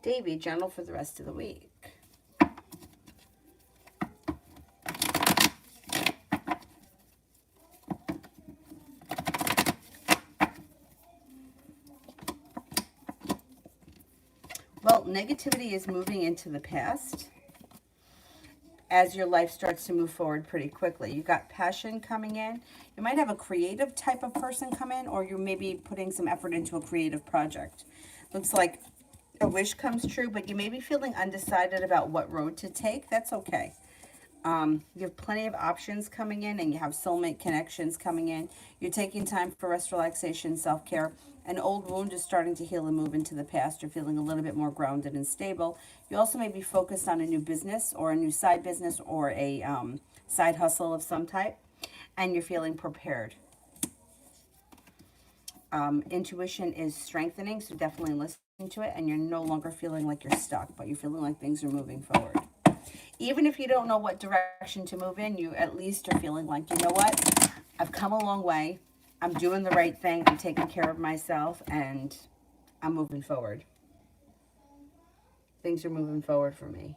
Davey, general for the rest of the week. Well, negativity is moving into the past as your life starts to move forward pretty quickly. You got passion coming in. You might have a creative type of person come in, or you may be putting some effort into a creative project. Looks like a wish comes true, but you may be feeling undecided about what road to take. That's okay. You have plenty of options coming in, and you have soulmate connections coming in. You're taking time for rest, relaxation, self-care. An old wound is starting to heal and move into the past. You're feeling a little bit more grounded and stable. You also may be focused on a new business or a new side business or a side hustle of some type, and you're feeling prepared. Intuition is strengthening, so definitely listen to it, and you're no longer feeling like you're stuck, but you're feeling like things are moving forward. Even if you don't know what direction to move in, you at least are feeling like, you know what? I've come a long way. I'm doing the right thing. I'm taking care of myself, and I'm moving forward. Things are moving forward for me.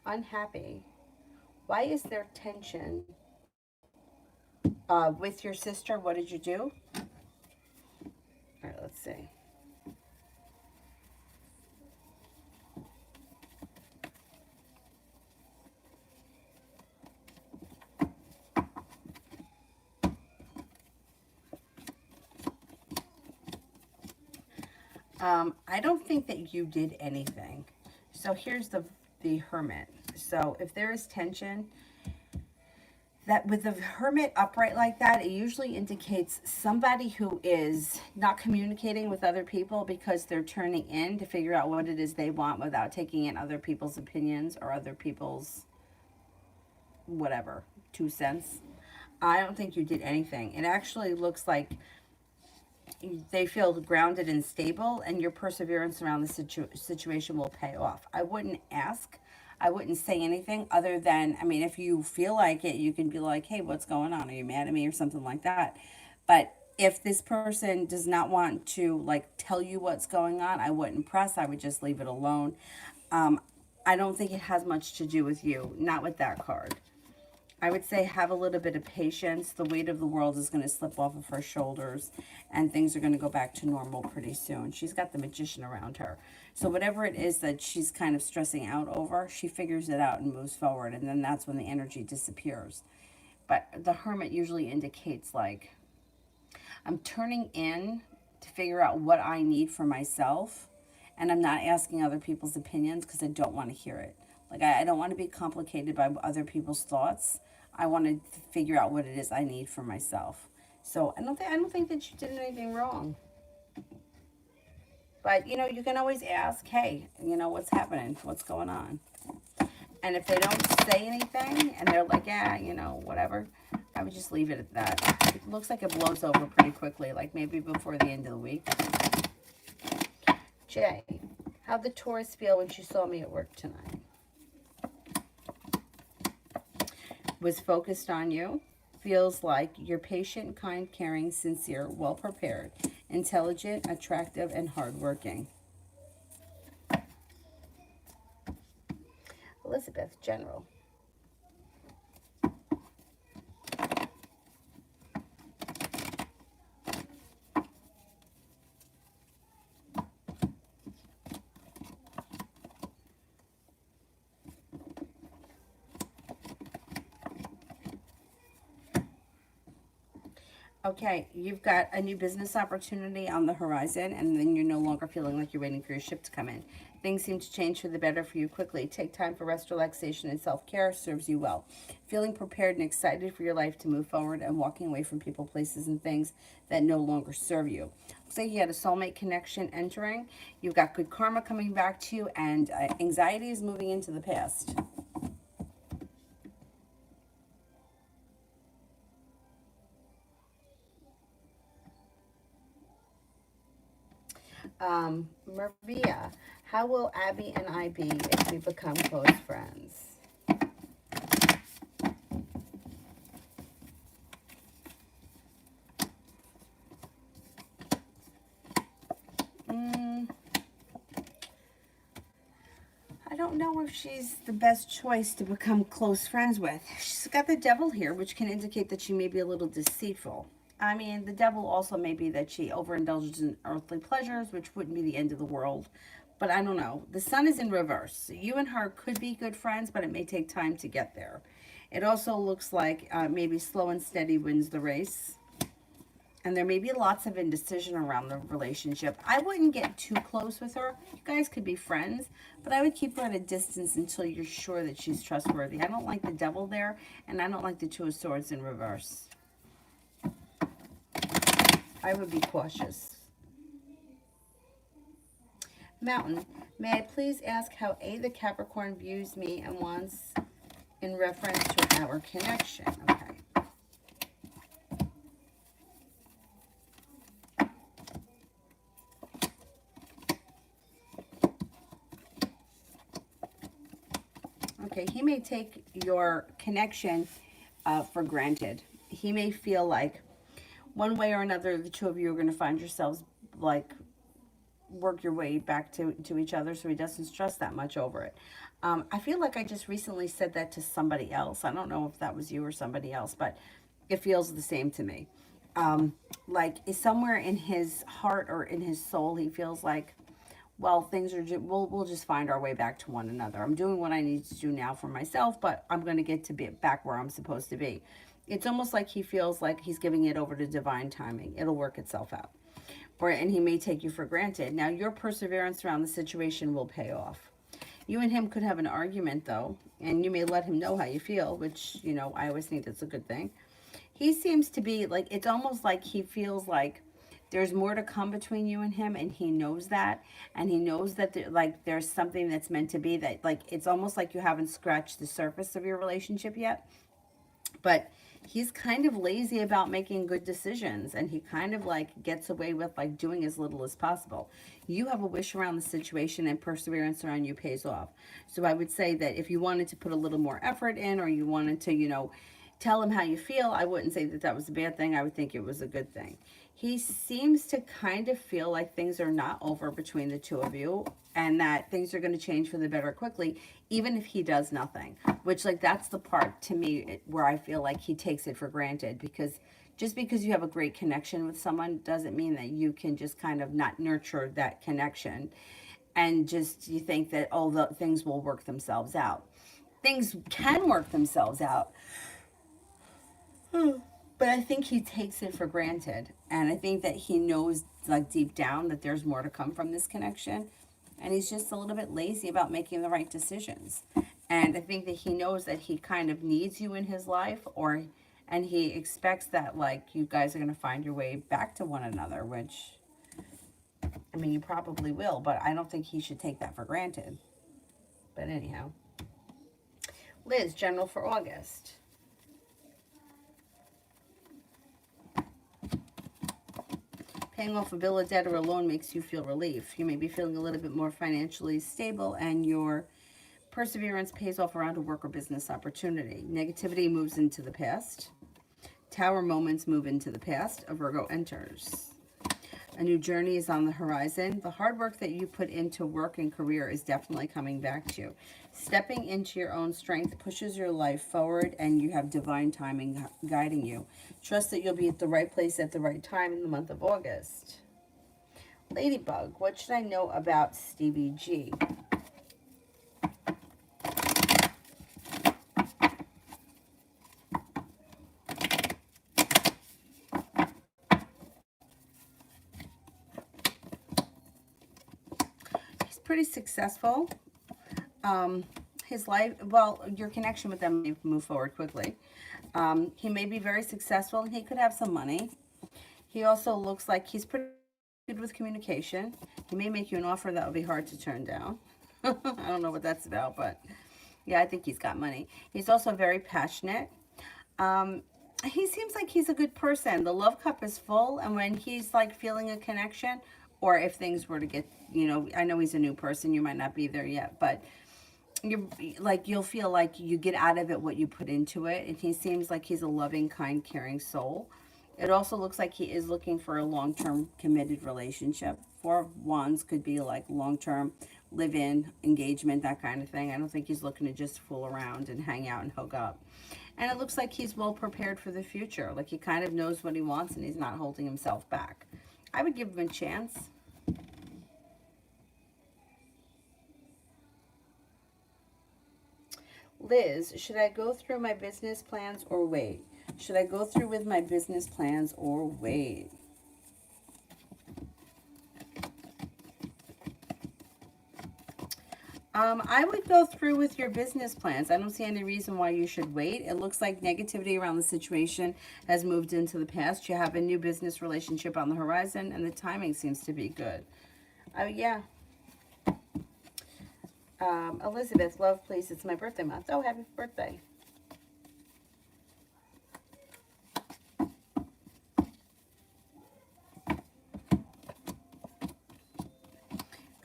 Unhappy. Why is there tension? With your sister, what did you do? All right, let's see. I don't think that you did anything. So here's the Hermit. So if there is tension, that with the Hermit upright like that, it usually indicates somebody who is not communicating with other people because they're turning in to figure out what it is they want without taking in other people's opinions or other people's whatever, 2 cents. I don't think you did anything. It actually looks like they feel grounded and stable, and your perseverance around the situation will pay off. I wouldn't ask. I wouldn't say anything other than, I mean, if you feel like it, you can be like, hey, what's going on? Are you mad at me or something like that? But if this person does not want to like tell you what's going on, I wouldn't press. I would just leave it alone. Um, I don't think it has much to do with you, not with that card. I would say have a little bit of patience. The weight of the world is going to slip off of her shoulders and things are going to go back to normal pretty soon. She's got the Magician around her. So whatever it is that she's kind of stressing out over, she figures it out and moves forward. And then that's when the energy disappears. But the Hermit usually indicates like, I'm turning in to figure out what I need for myself. And I'm not asking other people's opinions because I don't want to hear it. Like, I don't want to be complicated by other people's thoughts. I want to figure out what it is I need for myself. So I don't think that you did anything wrong. But you know, you can always ask, hey, you know, what's happening? What's going on? And if they don't say anything and they're like, yeah, you know, whatever, I would just leave it at that. It looks like it blows over pretty quickly, like maybe before the end of the week. Jay, how'd the Taurus feel when she saw me at work tonight? Was focused on you. Feels like you're patient, kind, caring, sincere, well prepared, intelligent, attractive, and hardworking. Elizabeth, General. Okay, you've got a new business opportunity on the horizon, and then you're no longer feeling like you're waiting for your ship to come in. Things seem to change for the better for you quickly. Take time for rest, relaxation, and self-care serves you well. Feeling prepared and excited for your life to move forward and walking away from people, places, and things that no longer serve you. Looks like you had a soulmate connection entering. You've got good karma coming back to you, and anxiety is moving into the past. Maria, how will Abby and I be if we become close friends? Mm, I don't know if she's the best choice to become close friends with. She's got the devil here, which can indicate that she may be a little deceitful. I mean, the devil also may be that she overindulges in earthly pleasures, which wouldn't be the end of the world. But I don't know. The sun is in reverse. So you and her could be good friends, but it may take time to get there. It also looks like maybe slow and steady wins the race. And there may be lots of indecision around the relationship. I wouldn't get too close with her. You guys could be friends, but I would keep her at a distance until you're sure that she's trustworthy. I don't like the devil there, and I don't like the Two of Swords in reverse. I would be cautious. Mountain, may I please ask how A, the Capricorn views me and wants in reference to our connection? Okay. Okay, he may take your connection for granted. He may feel like one way or another, the two of you are going to find yourselves like work your way back to each other, so he doesn't stress that much over it. I feel like I just recently said that to somebody else. I don't know if that was you or somebody else, but it feels the same to me. Like somewhere in his heart or in his soul, he feels like, well, things are we'll just find our way back to one another. I'm doing what I need to do now for myself, but I'm going to get to be back where I'm supposed to be. It's almost like he feels like he's giving it over to divine timing. It'll work itself out. And he may take you for granted. Now, your perseverance around the situation will pay off. You and him could have an argument, though, and you may let him know how you feel, which, you know, I always think that's a good thing. He seems to be like, it's almost like he feels like there's more to come between you and him, and he knows that, and he knows that there's something that's meant to be, that like it's almost like you haven't scratched the surface of your relationship yet. But he's kind of lazy about making good decisions, and he kind of like gets away with like doing as little as possible. You have a wish around the situation, and perseverance around you pays off. So I would say that if you wanted to put a little more effort in, or you wanted to, tell him how you feel, I wouldn't say that that was a bad thing. I would think it was a good thing. He seems to kind of feel like things are not over between the two of you, and that things are going to change for the better quickly, even if he does nothing. Which, like, that's the part to me where I feel like he takes it for granted, because just because you have a great connection with someone doesn't mean that you can just kind of not nurture that connection, and just you think that, oh, the things will work themselves out. Things can work themselves out, but I think he takes it for granted. And I think that he knows, like, deep down that there's more to come from this connection. And he's just a little bit lazy about making the right decisions. And I think that he knows that he kind of needs you in his life, and he expects that, like, you guys are going to find your way back to one another, which, I mean, you probably will, but I don't think he should take that for granted. But anyhow. Liz, general for August. Paying off a bill, a debt, or a loan makes you feel relief. You may be feeling a little bit more financially stable, and your perseverance pays off around a work or business opportunity. Negativity moves into the past. Tower moments move into the past. A Virgo enters. A new journey is on the horizon. The hard work that you put into work and career is definitely coming back to you. Stepping into your own strength pushes your life forward, and you have divine timing guiding you. Trust that you'll be at the right place at the right time in the month of August. Ladybug, what should I know about Stevie G? He's pretty successful. His life, well, your connection with them may move forward quickly. He may be very successful, and he could have some money. He also looks like he's pretty good with communication. He may make you an offer that will be hard to turn down. I don't know what that's about, but yeah, I think he's got money. He's also very passionate. He seems like he's a good person. The love cup is full, and when he's like feeling a connection, or if things were to get, I know he's a new person, you might not be there yet, but you'll feel like you get out of it what you put into it, and he seems like he's a loving, kind, caring soul. It also looks like he is looking for a long-term committed relationship. Four of Wands could be like long-term live-in engagement, that kind of thing. I don't think he's looking to just fool around and hang out and hook up. And it looks like he's well prepared for the future. Like he kind of knows what he wants, and he's not holding himself back. I would give him a chance. Liz, should I go through my business plans or wait? Should I go through with my business plans or wait? I would go through with your business plans. I don't see any reason why you should wait. It looks like negativity around the situation has moved into the past. You have a new business relationship on the horizon, and the timing seems to be good. Yeah. Elizabeth, love, please. It's my birthday month. Oh, happy birthday.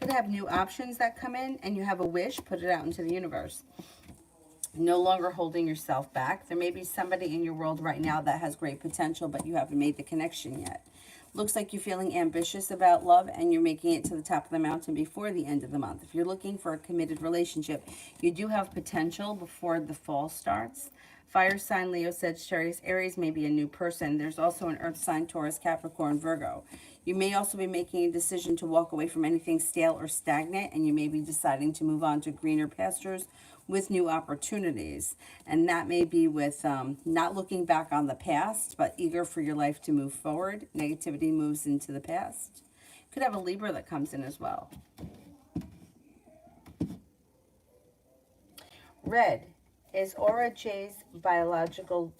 Could have new options that come in, and you have a wish, put it out into the universe. No longer holding yourself back. There may be somebody in your world right now that has great potential, but you haven't made the connection yet. Looks like you're feeling ambitious about love, and you're making it to the top of the mountain before the end of the month. If you're looking for a committed relationship, you do have potential before the fall starts. Fire sign, Leo, Sagittarius, Aries may be a new person. There's also an earth sign, Taurus, Capricorn, Virgo. You may also be making a decision to walk away from anything stale or stagnant, and you may be deciding to move on to greener pastures with new opportunities. And that may be with not looking back on the past, but eager for your life to move forward. Negativity moves into the past. Could have a Libra that comes in as well. Red, is Aura J's biological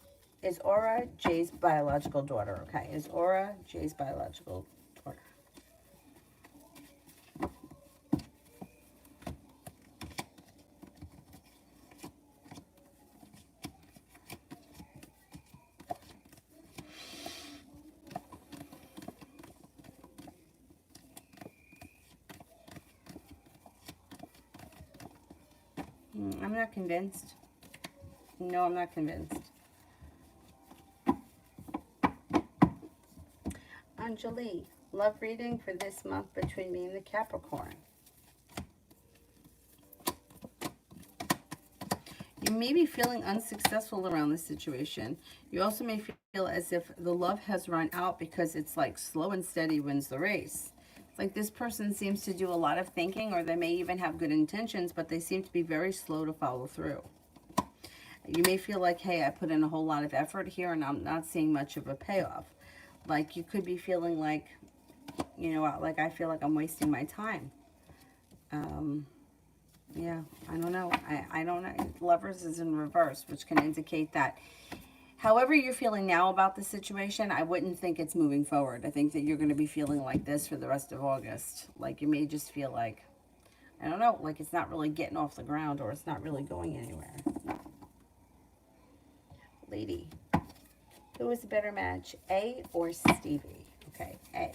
daughter? Okay, is Aura J's biological daughter? I'm not convinced. No, I'm not convinced. Anjali, love reading for this month between me and the Capricorn. You may be feeling unsuccessful around this situation. You also may feel as if the love has run out because it's like slow and steady wins the race. It's like this person seems to do a lot of thinking, or they may even have good intentions, but they seem to be very slow to follow through. You may feel like, hey, I put in a whole lot of effort here and I'm not seeing much of a payoff. Like you could be feeling like, you know, like I feel like I'm wasting my time. Yeah, I don't know. I don't know. Lovers is in reverse, which can indicate that however you're feeling now about the situation, I wouldn't think it's moving forward. I think that you're going to be feeling like this for the rest of August. Like you may just feel like, I don't know, like it's not really getting off the ground or it's not really going anywhere. Lady, who is a better match, A or Stevie? Okay, A.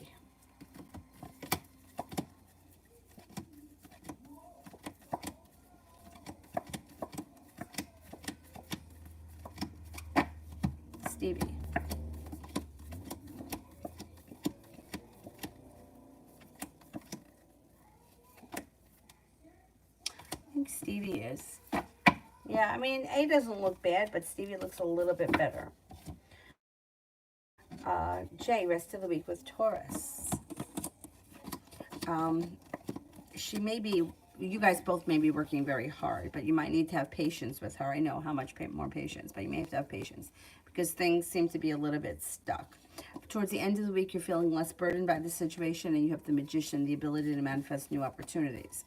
Stevie. I think Stevie is. Yeah, I mean, A doesn't look bad, but Stevie looks a little bit better. J, rest of the week with Taurus. She may be, you guys both may be working very hard, but you might need to have patience with her. I know how much more patience, but you may have to have patience because things seem to be a little bit stuck. Towards the end of the week, you're feeling less burdened by the situation, and you have the Magician, the ability to manifest new opportunities.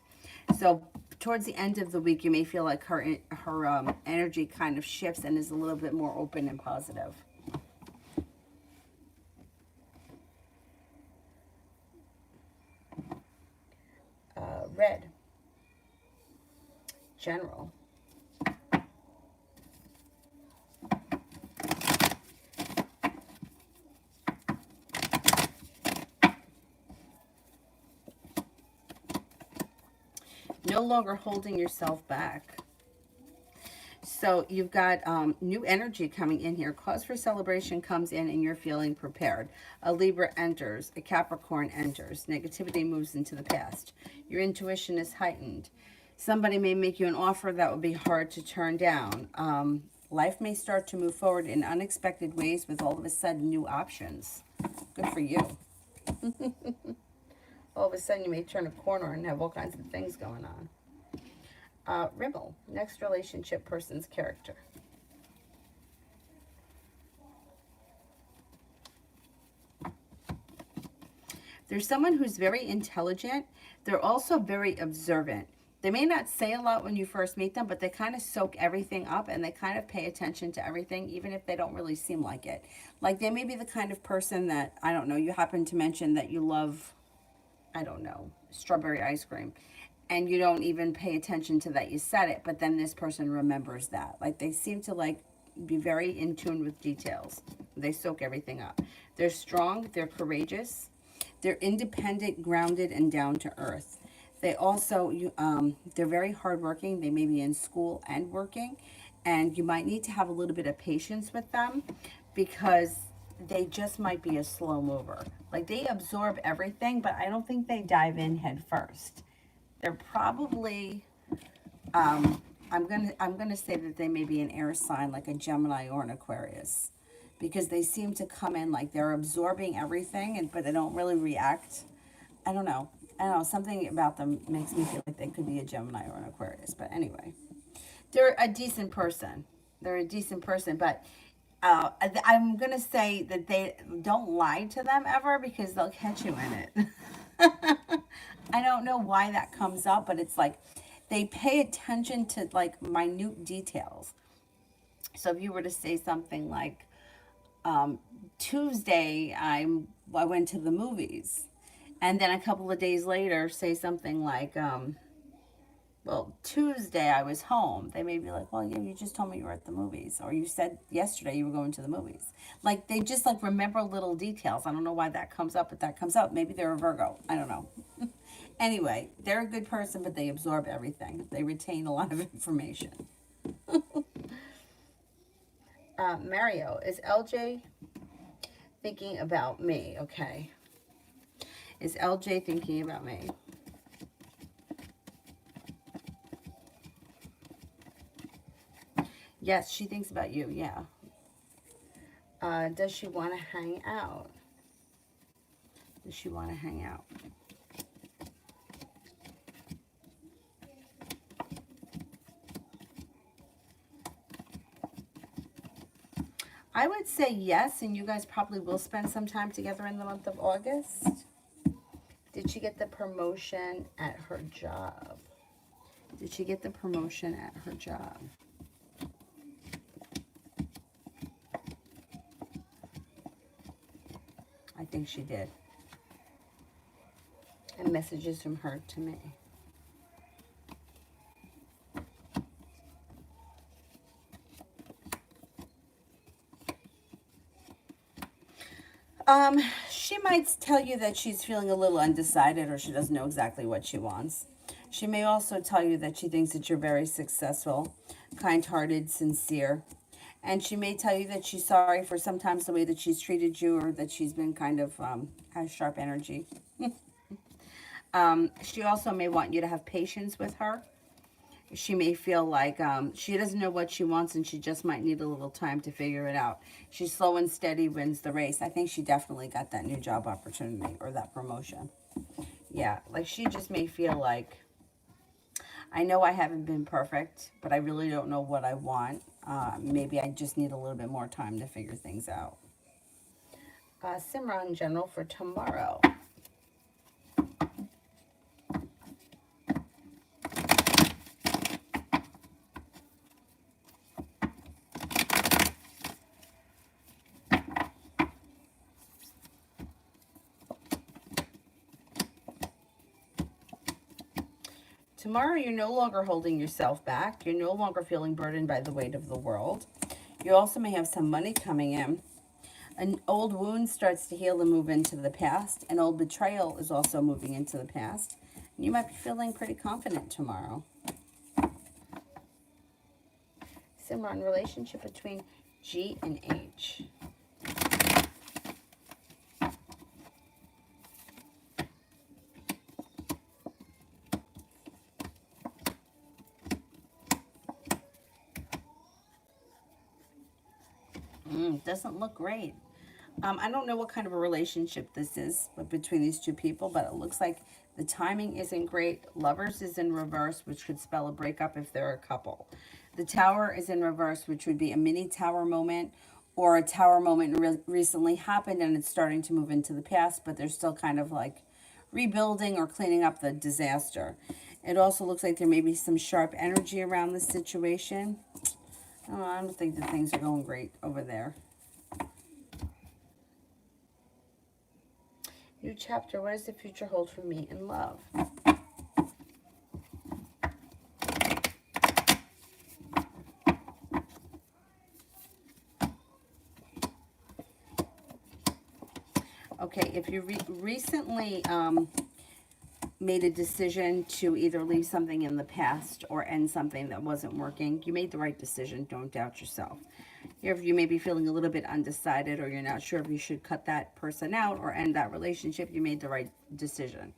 So towards the end of the week, you may feel like her energy kind of shifts and is a little bit more open and positive. Red. General. No longer holding yourself back. So you've got new energy coming in here. Cause for celebration comes in and you're feeling prepared. A Libra enters. A Capricorn enters. Negativity moves into the past. Your intuition is heightened. Somebody may make you an offer that would be hard to turn down. Life may start to move forward in unexpected ways with all of a sudden new options. Good for you. All of a sudden you may turn a corner and have all kinds of things going on. Rimmel, next relationship person's character. There's someone who's very intelligent. They're also very observant. They may not say a lot when you first meet them, but they kind of soak everything up and they kind of pay attention to everything, even if they don't really seem like it. Like they may be the kind of person that, I don't know, you happen to mention that you love, I don't know, strawberry ice cream. And you don't even pay attention to that you said it, but then this person remembers that. Like they seem to like be very in tune with details. They soak everything up. They're strong, they're courageous, they're independent, grounded, and down to earth. They also, they're very hardworking. They may be in school and working, and you might need to have a little bit of patience with them because they just might be a slow mover. Like they absorb everything, but I don't think they dive in head first. They're probably, I'm gonna say that they may be an air sign like a Gemini or an Aquarius, because they seem to come in like they're absorbing everything, but they don't really react. I don't know. Something about them makes me feel like they could be a Gemini or an Aquarius. But anyway, they're a decent person. They're a decent person, but I'm gonna say that they don't lie to them ever because they'll catch you in it. I don't know why that comes up, but it's like they pay attention to like minute details. So if you were to say something like, Tuesday I went to the movies, and then a couple of days later say something like, well, Tuesday I was home. They may be like, well, yeah, you just told me you were at the movies, or you said yesterday you were going to the movies. Like they just like remember little details. I don't know why that comes up, but that comes up. Maybe they're a Virgo. I don't know. Anyway, they're a good person, but they absorb everything. They retain a lot of information. Mario, is LJ thinking about me? Okay. Is LJ thinking about me? Yes, she thinks about you, yeah. Does she want to hang out? Does she want to hang out? I would say yes, and you guys probably will spend some time together in the month of August. Did she get the promotion at her job? Did she get the promotion at her job? I think she did. And messages from her to me. She might tell you that she's feeling a little undecided or she doesn't know exactly what she wants. She may also tell you that she thinks that you're very successful, kind-hearted, sincere. And she may tell you that she's sorry for sometimes the way that she's treated you or that she's been kind of, has sharp energy. She also may want you to have patience with her. She may feel like she doesn't know what she wants and she just might need a little time to figure it out. She's slow and steady wins the race. I think she definitely got that new job opportunity or that promotion. Yeah, like she just may feel like, I know I haven't been perfect, but I really don't know what I want. Maybe I just need a little bit more time to figure things out. Simran General for tomorrow. Tomorrow, you're no longer holding yourself back. You're no longer feeling burdened by the weight of the world. You also may have some money coming in. An old wound starts to heal and move into the past. An old betrayal is also moving into the past. You might be feeling pretty confident tomorrow. Simran, relationship between G and H. Doesn't look great. I don't know what kind of a relationship this is between these two people, but it looks like the timing isn't great. Lovers is in reverse, which could spell a breakup if they're a couple. The Tower is in reverse, which would be a mini tower moment, or a tower moment recently happened and it's starting to move into the past, but they're still kind of like rebuilding or cleaning up the disaster. It also looks like there may be some sharp energy around the situation. Oh, I don't think that things are going great over there. New chapter. What does the future hold for me in love? Okay, if you recently made a decision to either leave something in the past or end something that wasn't working, you made the right decision. Don't doubt yourself. If you may be feeling a little bit undecided or you're not sure if you should cut that person out or end that relationship, you made the right decision.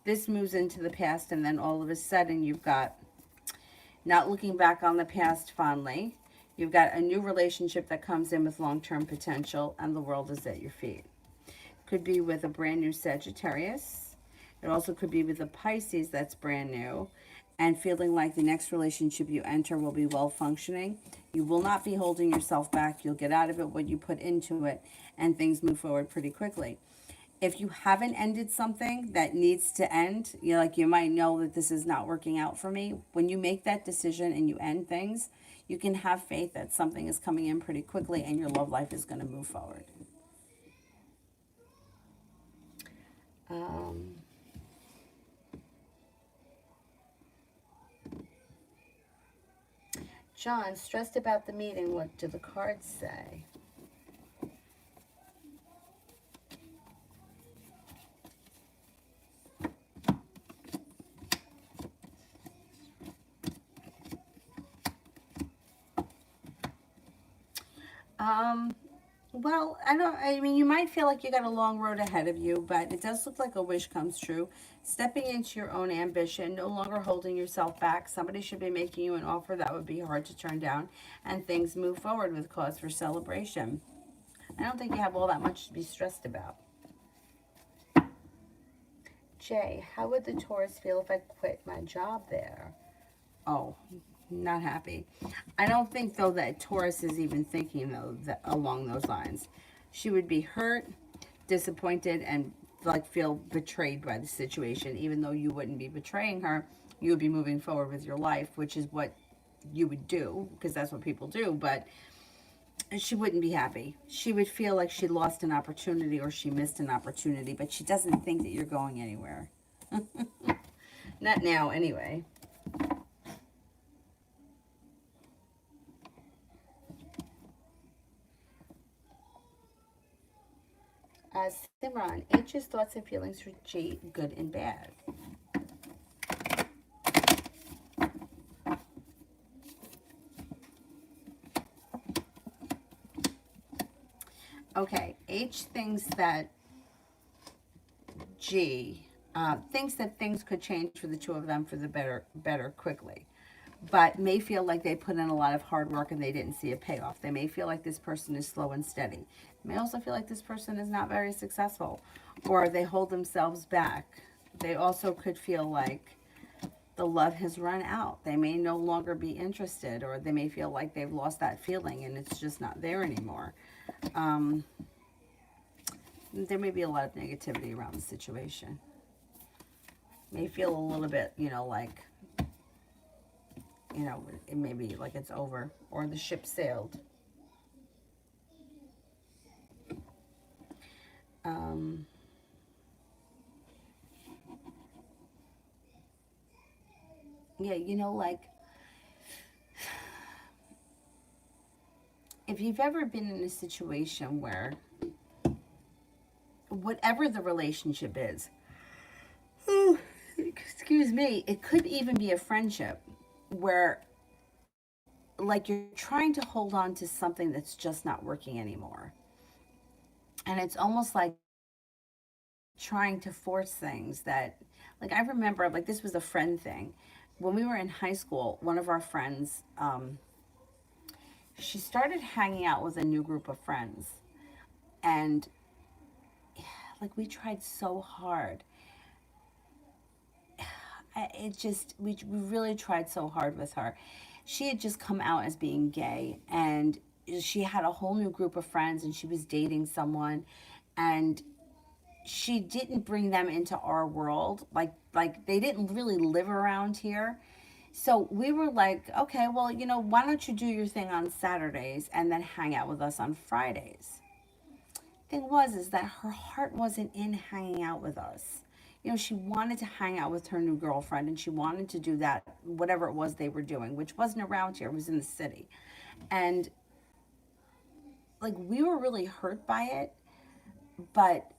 This moves into the past, and then all of a sudden you've got not looking back on the past fondly. You've got a new relationship that comes in with long-term potential, and the world is at your feet. Could be with a brand new Sagittarius. It also could be with a Pisces that's brand new and feeling like the next relationship you enter will be well functioning. You will not be holding yourself back. You'll get out of it what you put into it, and things move forward pretty quickly. If you haven't ended something that needs to end, you might know that this is not working out for me. When you make that decision and you end things, you can have faith that something is coming in pretty quickly and your love life is going to move forward. John, stressed about the meeting. What do the cards say? Well, I mean, you might feel like you got a long road ahead of you, but it does look like a wish comes true. Stepping into your own ambition, no longer holding yourself back. Somebody should be making you an offer that would be hard to turn down, and things move forward with cause for celebration. I don't think you have all that much to be stressed about. Jay, how would the Taurus feel if I quit my job there? Oh, not happy. I don't think though that Taurus is even thinking though that along those lines. She would be hurt, disappointed, and like feel betrayed by the situation. Even though you wouldn't be betraying her, you would be moving forward with your life, which is what you would do because that's what people do. But she wouldn't be happy. She would feel like she lost an opportunity or she missed an opportunity, but she doesn't think that you're going anywhere. Not now, anyway. Simran, H's thoughts and feelings for G, good and bad. Okay, H thinks that G thinks that things could change for the two of them for the better quickly, but may feel like they put in a lot of hard work and they didn't see a payoff. They may feel like this person is slow and steady. They may also feel like this person is not very successful, or they hold themselves back. They also could feel like the love has run out. They may no longer be interested, or they may feel like they've lost that feeling and it's just not there anymore. There may be a lot of negativity around the situation. May feel a little bit, like, it may be like it's over or the ship sailed. Yeah, like if you've ever been in a situation where whatever the relationship is, excuse me, it could even be a friendship where like you're trying to hold on to something that's just not working anymore. And it's almost like trying to force things that, like, I remember, like, this was a friend thing. When we were in high school, one of our friends, she started hanging out with a new group of friends. And, like, we tried so hard. We really tried so hard with her. She had just come out as being gay, and she had a whole new group of friends, and she was dating someone. And she didn't bring them into our world. Like they didn't really live around here. So we were like, okay, well, why don't you do your thing on Saturdays and then hang out with us on Fridays? Thing was is that her heart wasn't in hanging out with us. She wanted to hang out with her new girlfriend and she wanted to do that, whatever it was they were doing, which wasn't around here, it was in the city. And like we were really hurt by it, but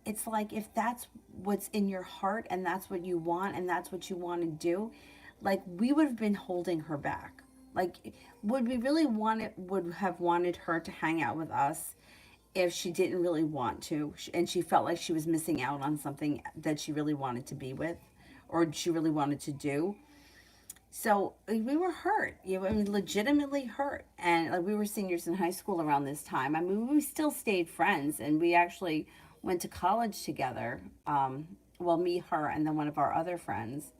it's like if that's what's in your heart and that's what you want and that's what you want to do, like we would have been holding her back. Like would we really would have wanted her to hang out with us if she didn't really want to and she felt like she was missing out on something that she really wanted to be with or she really wanted to do? So we were hurt, I mean, legitimately hurt. And like we were seniors in high school around this time. I mean, we still stayed friends, and we actually went to college together. Well, me, her, and then one of our other friends.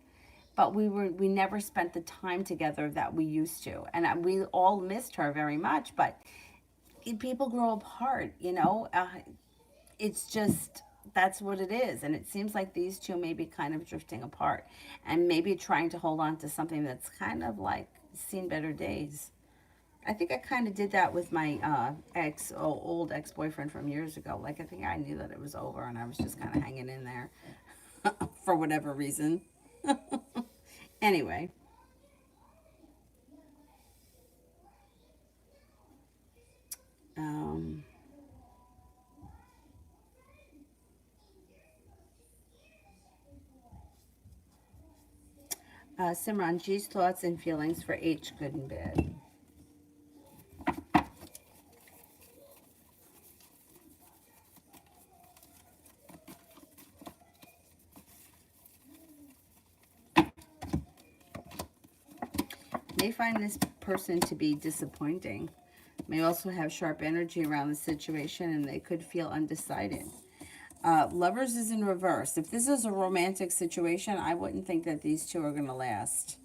But we never spent the time together that we used to, and we all missed her very much. But people grow apart, it's just that's what it is. And it seems like these two may be kind of drifting apart and maybe trying to hold on to something that's kind of like seen better days. I think I kind of did that with my old ex-boyfriend from years ago. Like I think I knew that it was over and I was just kind of hanging in there for whatever reason. Anyway, um, Simran, G's thoughts and feelings for H, good and bad. May find this person to be disappointing. May also have sharp energy around the situation, and they could feel undecided. Lovers is in reverse. If this is a romantic situation, I wouldn't think that these two are going to last.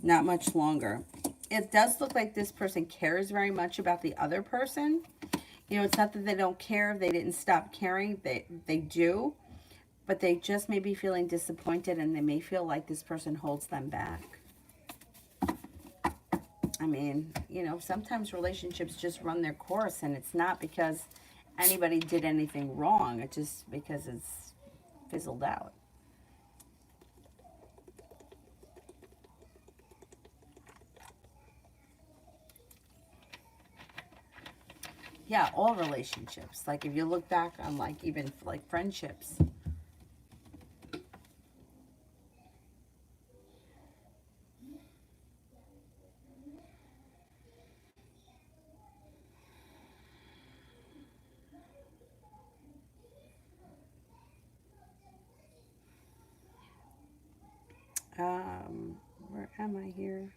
Not much longer. It does look like this person cares very much about the other person. You know, it's not that they don't care. They didn't stop caring. They do. But they just may be feeling disappointed, and they may feel like this person holds them back. I mean, you know, sometimes relationships just run their course, and it's not because anybody did anything wrong. It's just because it's fizzled out. Yeah, all relationships. Like if you look back on like even like friendships. Where am I here?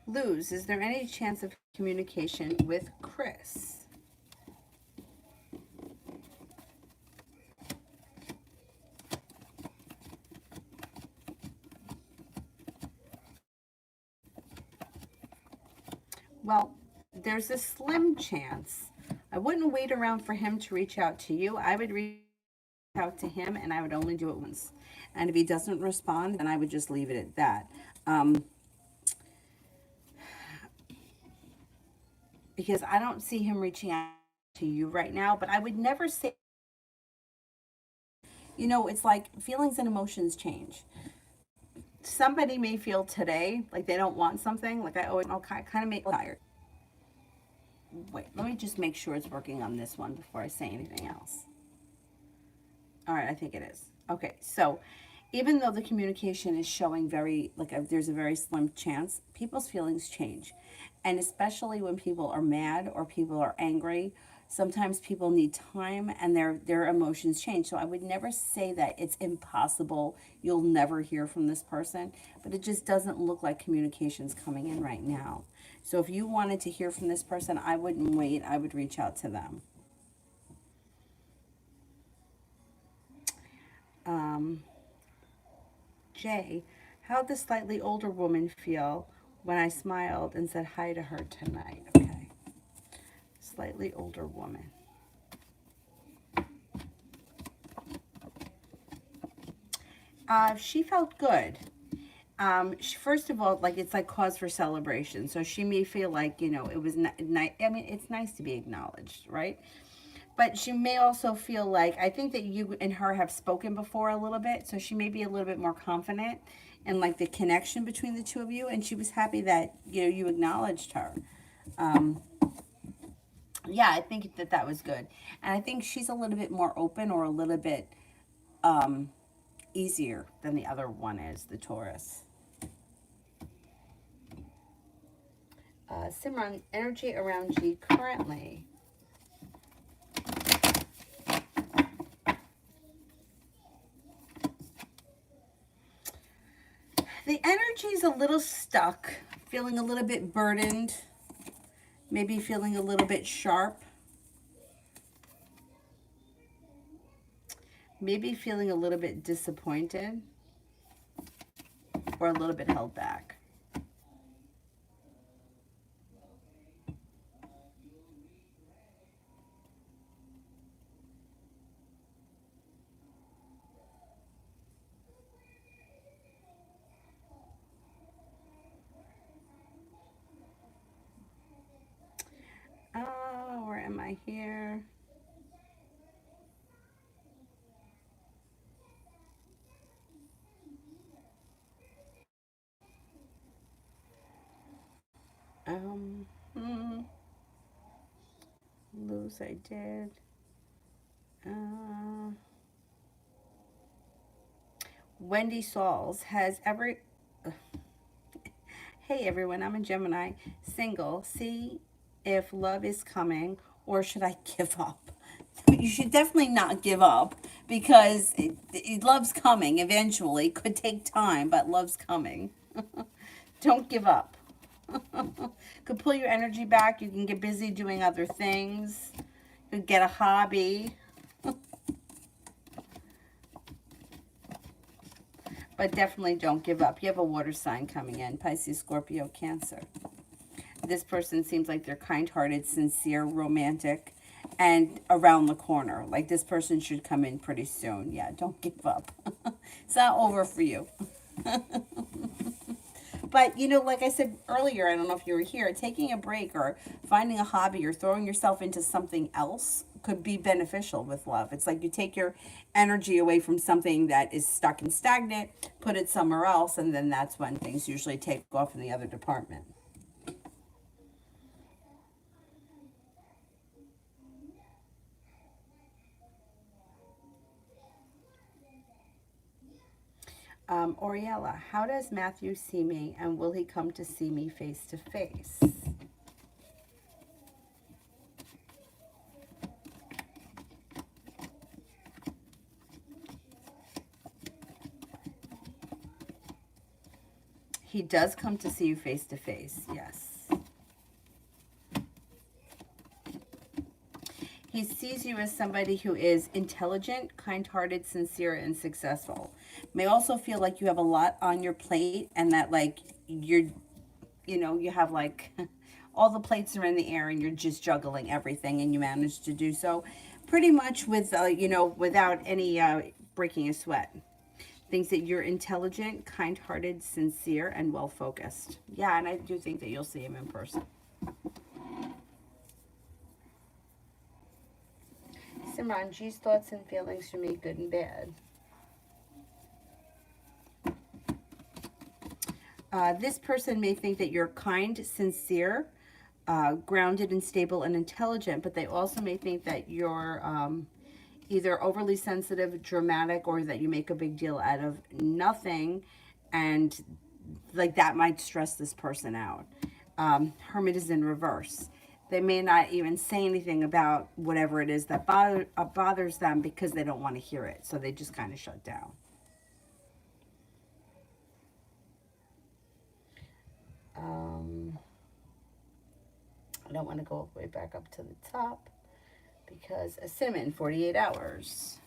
Luz, is there any chance of communication with Chris? Well, there's a slim chance. I wouldn't wait around for him to reach out to you. I would reach out to him, and I would only do it once. And if he doesn't respond, then I would just leave it at that. Because I don't see him reaching out to you right now, but I would never say, you know, it's like feelings and emotions change. Somebody may feel today like they don't want something, like I always okay, kind of make tired. Wait, let me just make sure it's working on this one before I say anything else. All right, I think it is. Okay, so even though the communication is showing very, like there's a very slim chance, people's feelings change. And especially when people are mad or people are angry, sometimes people need time and their emotions change. So I would never say that it's impossible, you'll never hear from this person, but it just doesn't look like communication's coming in right now. So if you wanted to hear from this person, I wouldn't wait, I would reach out to them. Um, Jay, how'd the slightly older woman feel when I smiled and said hi to her tonight? Okay. Slightly older woman. She felt good. First of all, like it's like cause for celebration. So she may feel like, you know, it was nice. I mean, it's nice to be acknowledged, right? But she may also feel like, I think that you and her have spoken before a little bit, so she may be a little bit more confident in like the connection between the two of you, and she was happy that, you know, you acknowledged her. Um, yeah, I think that that was good. And I think she's a little bit more open or a little bit um, easier than the other one is, the Taurus. Simran, energy around G currently. The energy's a little stuck, feeling a little bit burdened, maybe feeling a little bit sharp, maybe feeling a little bit disappointed or a little bit held back. Oh, where am I here? Um, hmm, lose I did. Uh, Wendy Sauls has every. Hey everyone, I'm a Gemini, single. See if love is coming or should I give up? you should definitely not give up because love's coming eventually. Could take time, but love's coming. Don't give up. Could pull your energy back. You can get busy doing other things. You could get a hobby. But definitely don't give up. You have a water sign coming in. Pisces, Scorpio, Cancer. This person seems like they're kind-hearted, sincere, romantic, and around the corner. Like this person should come in pretty soon. Yeah, don't give up. It's not over for you. But, you know, like I said earlier, I don't know if you were here, taking a break or finding a hobby or throwing yourself into something else could be beneficial with love. It's like you take your energy away from something that is stuck and stagnant, put it somewhere else, and then that's when things usually take off in the other department. Oriella, how does Matthew see me, and will he come to see me face to face? He does come to see you face to face, yes. He sees you as somebody who is intelligent, kind-hearted, sincere, and successful. May also feel like you have a lot on your plate and that like you have like all the plates are in the air and you're just juggling everything and you manage to do so pretty much with, without any breaking a sweat. Thinks that you're intelligent, kind-hearted, sincere, and well-focused. Yeah, and I do think that you'll see him in person. Simran, G's thoughts and feelings for me, good and bad. This person may think that you're kind, sincere, grounded and stable and intelligent, but they also may think that you're either overly sensitive, dramatic, or that you make a big deal out of nothing, and like that might stress this person out. Hermit is in reverse. They may not even say anything about whatever it is that bothers them because they don't want to hear it. So they just kind of shut down. I don't want to go all the way back up to the top because a cinnamon, 48 hours.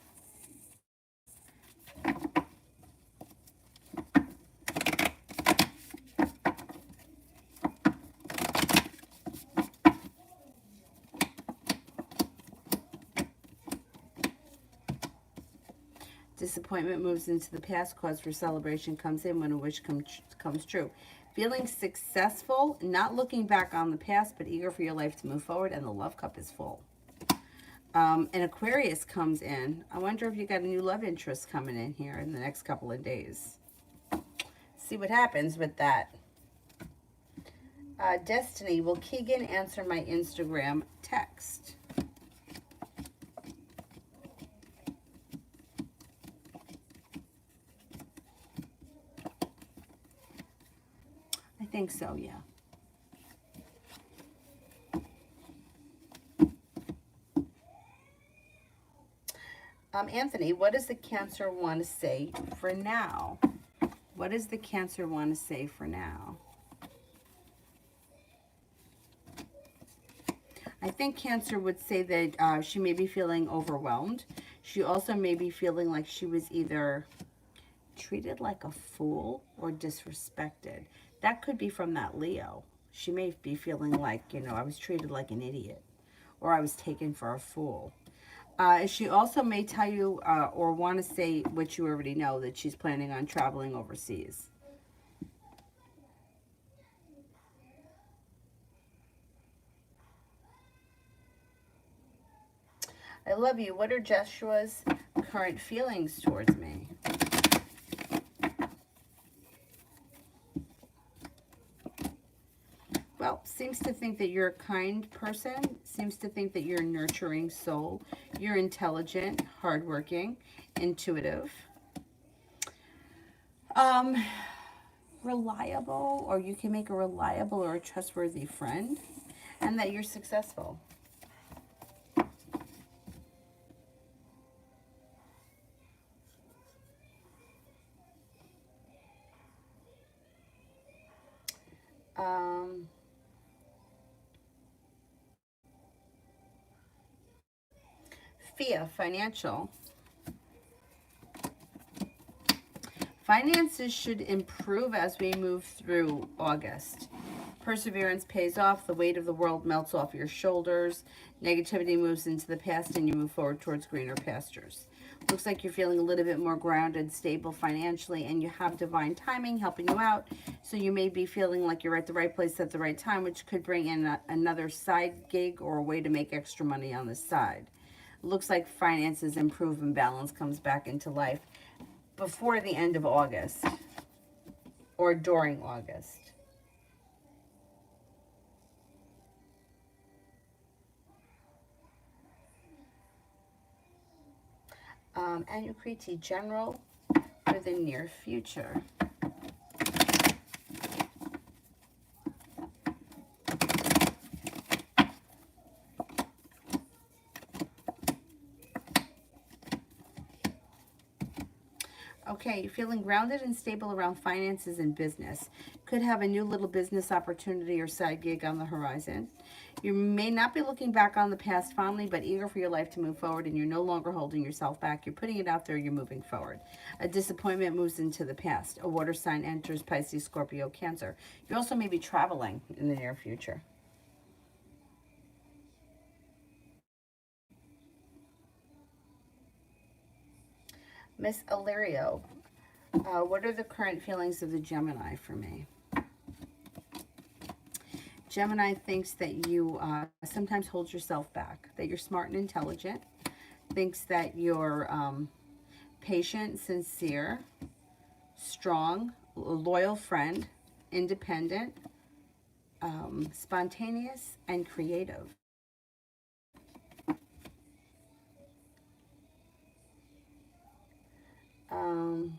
Disappointment moves into the past. Cause for celebration comes in when a wish comes true. Feeling successful, not looking back on the past, but eager for your life to move forward, and the love cup is full. An Aquarius comes in. I wonder if you got a new love interest coming in here in the next couple of days. See what happens with that. Destiny, will Keegan answer my Instagram text? I think so, yeah. Anthony, what does the Cancer want to say for now? What does the Cancer want to say for now? I think Cancer would say that she may be feeling overwhelmed. She also may be feeling like she was either treated like a fool or disrespected. That could be from that Leo. She may be feeling like, I was treated like an idiot or I was taken for a fool. She also may tell you or want to say what you already know, that she's planning on traveling overseas. I love you. What are Joshua's current feelings towards me? Well, seems to think that you're a kind person. Seems to think that you're a nurturing soul. You're intelligent, hardworking, intuitive. Reliable, or you can make a reliable or a trustworthy friend. And that you're successful. Um, FIA, financial. Finances should improve as we move through August. Perseverance pays off. The weight of the world melts off your shoulders. Negativity moves into the past and you move forward towards greener pastures. Looks like you're feeling a little bit more grounded, stable financially, and you have divine timing helping you out. So you may be feeling like you're at the right place at the right time, which could bring in another side gig or a way to make extra money on the side. Looks like finances improve and balance comes back into life before the end of August or during August. And you create a general for the near future. Okay, you're feeling grounded and stable around finances and business. Could have a new little business opportunity or side gig on the horizon. You may not be looking back on the past fondly, but eager for your life to move forward, and you're no longer holding yourself back. You're putting it out there, you're moving forward. A disappointment moves into the past. A water sign enters Pisces, Scorpio, Cancer. You also may be traveling in the near future. Miss Illyrio, what are the current feelings of the Gemini for me? Gemini thinks that you sometimes hold yourself back, that you're smart and intelligent, thinks that you're patient, sincere, strong, loyal friend, independent, spontaneous, and creative. Um,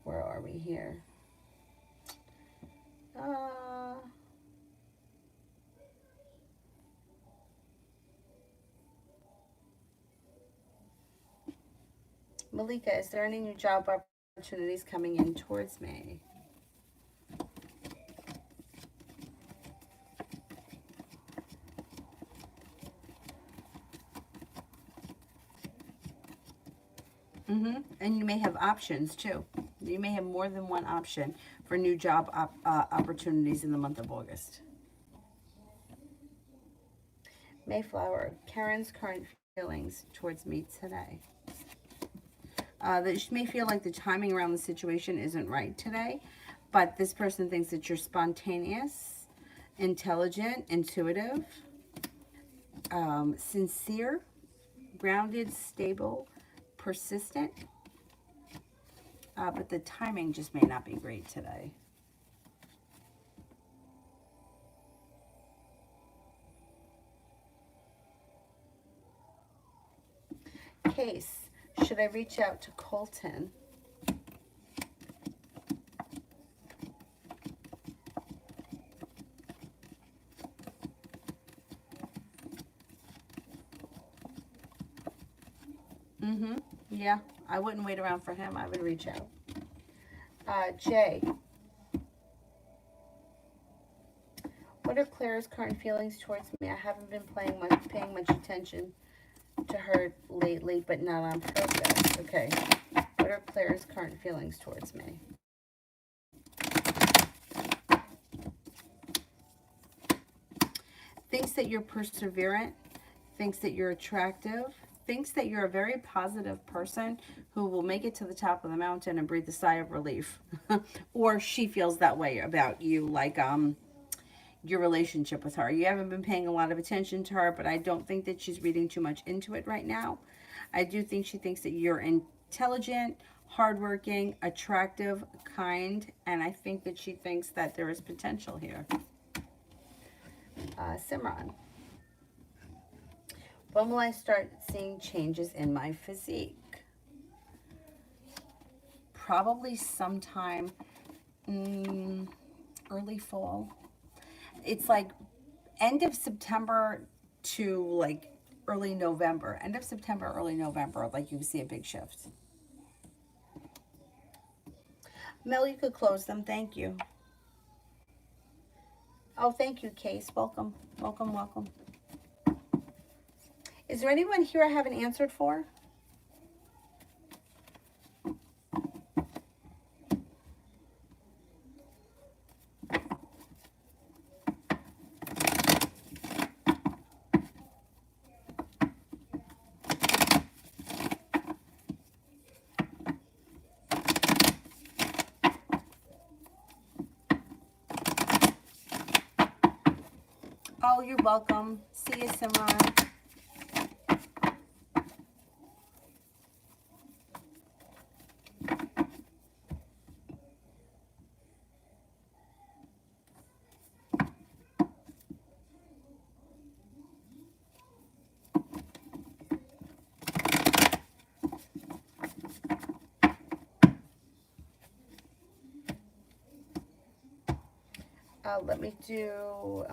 where are we here? Uh, Malika, is there any new job opportunities coming in towards me? And you may have options too. You may have more than one option for new job opportunities in the month of August. Mayflower, Karen's current feelings towards me today. That she may feel like the timing around the situation isn't right today, but this person thinks that you're spontaneous, intelligent, intuitive, sincere, grounded, stable, persistent, but the timing just may not be great today. Case, should I reach out to Colton? Yeah, I wouldn't wait around for him. I would reach out. Jay, what are Claire's current feelings towards me? I haven't been paying much attention to her lately, but not on purpose. Okay. What are Claire's current feelings towards me? Thinks that you're perseverant, thinks that you're attractive, thinks that you're a very positive person who will make it to the top of the mountain and breathe a sigh of relief. Or she feels that way about you, like your relationship with her. You haven't been paying a lot of attention to her, but I don't think that she's reading too much into it right now. I do think she thinks that you're intelligent, hardworking, attractive, kind, and I think that she thinks that there is potential here. Simran, when will I start seeing changes in my physique? Probably sometime early fall. It's like end of September to like early November. End of September, early November, like you see a big shift. Mel, you could close them. Thank you. Oh, thank you, Case. Welcome, welcome, welcome. Is there anyone here I haven't answered for? Oh, you're welcome. See you, Simran. Let me do...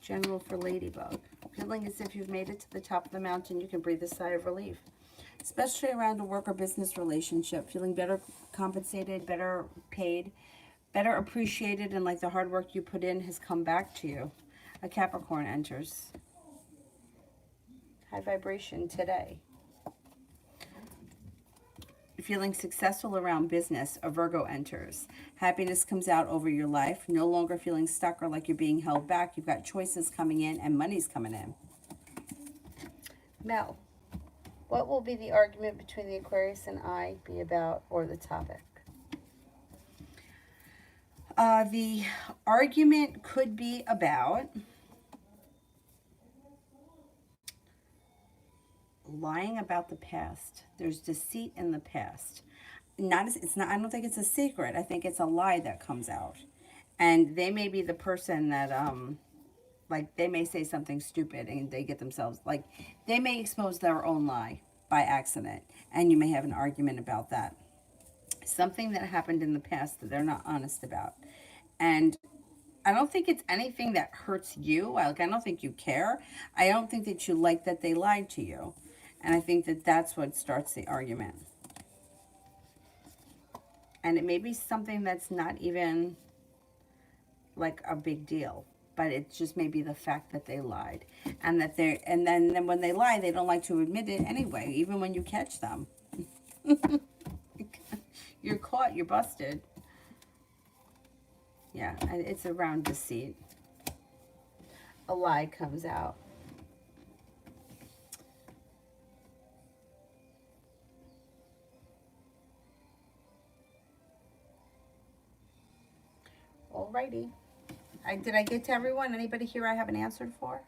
general for Ladybug. Feeling as if you've made it to the top of the mountain, you can breathe a sigh of relief. Especially around a work or business relationship. Feeling better compensated, better paid, better appreciated, and like the hard work you put in has come back to you. A Capricorn enters. High vibration today. Feeling successful around business, a Virgo enters. Happiness comes out over your life. No longer feeling stuck or like you're being held back. You've got choices coming in and money's coming in. Mel, what will be the argument between the Aquarius and I be about, or the topic? The argument could be about lying about the past. There's deceit in the past. It's not, I don't think it's a secret. I think it's a lie that comes out. And they may be the person that, like, they may say something stupid and they get themselves, like, they may expose their own lie by accident. And you may have an argument about that. Something that happened in the past that they're not honest about. And I don't think it's anything that hurts you. Like, I don't think you care. I don't think that you like that they lied to you. And I think that that's what starts the argument. And it may be something that's not even like a big deal, but it just may be the fact that they lied. And that and then when they lie, they don't like to admit it anyway, even when you catch them. You're caught, you're busted. Yeah, and it's around deceit. A lie comes out. Alrighty. Did I get to everyone? Anybody here I haven't answered for?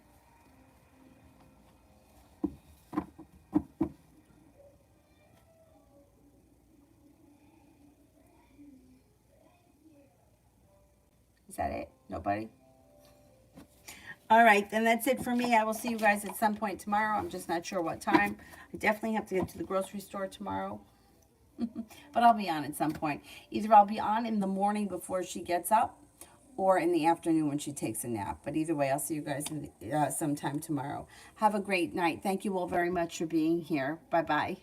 Is that it? Nobody? All right, then that's it for me. I will see you guys at some point tomorrow. I'm just not sure what time. I definitely have to get to the grocery store tomorrow. But I'll be on at some point. Either I'll be on in the morning before she gets up, or in the afternoon when she takes a nap. But either way, I'll see you guys sometime tomorrow. Have a great night. Thank you all very much for being here. Bye-bye.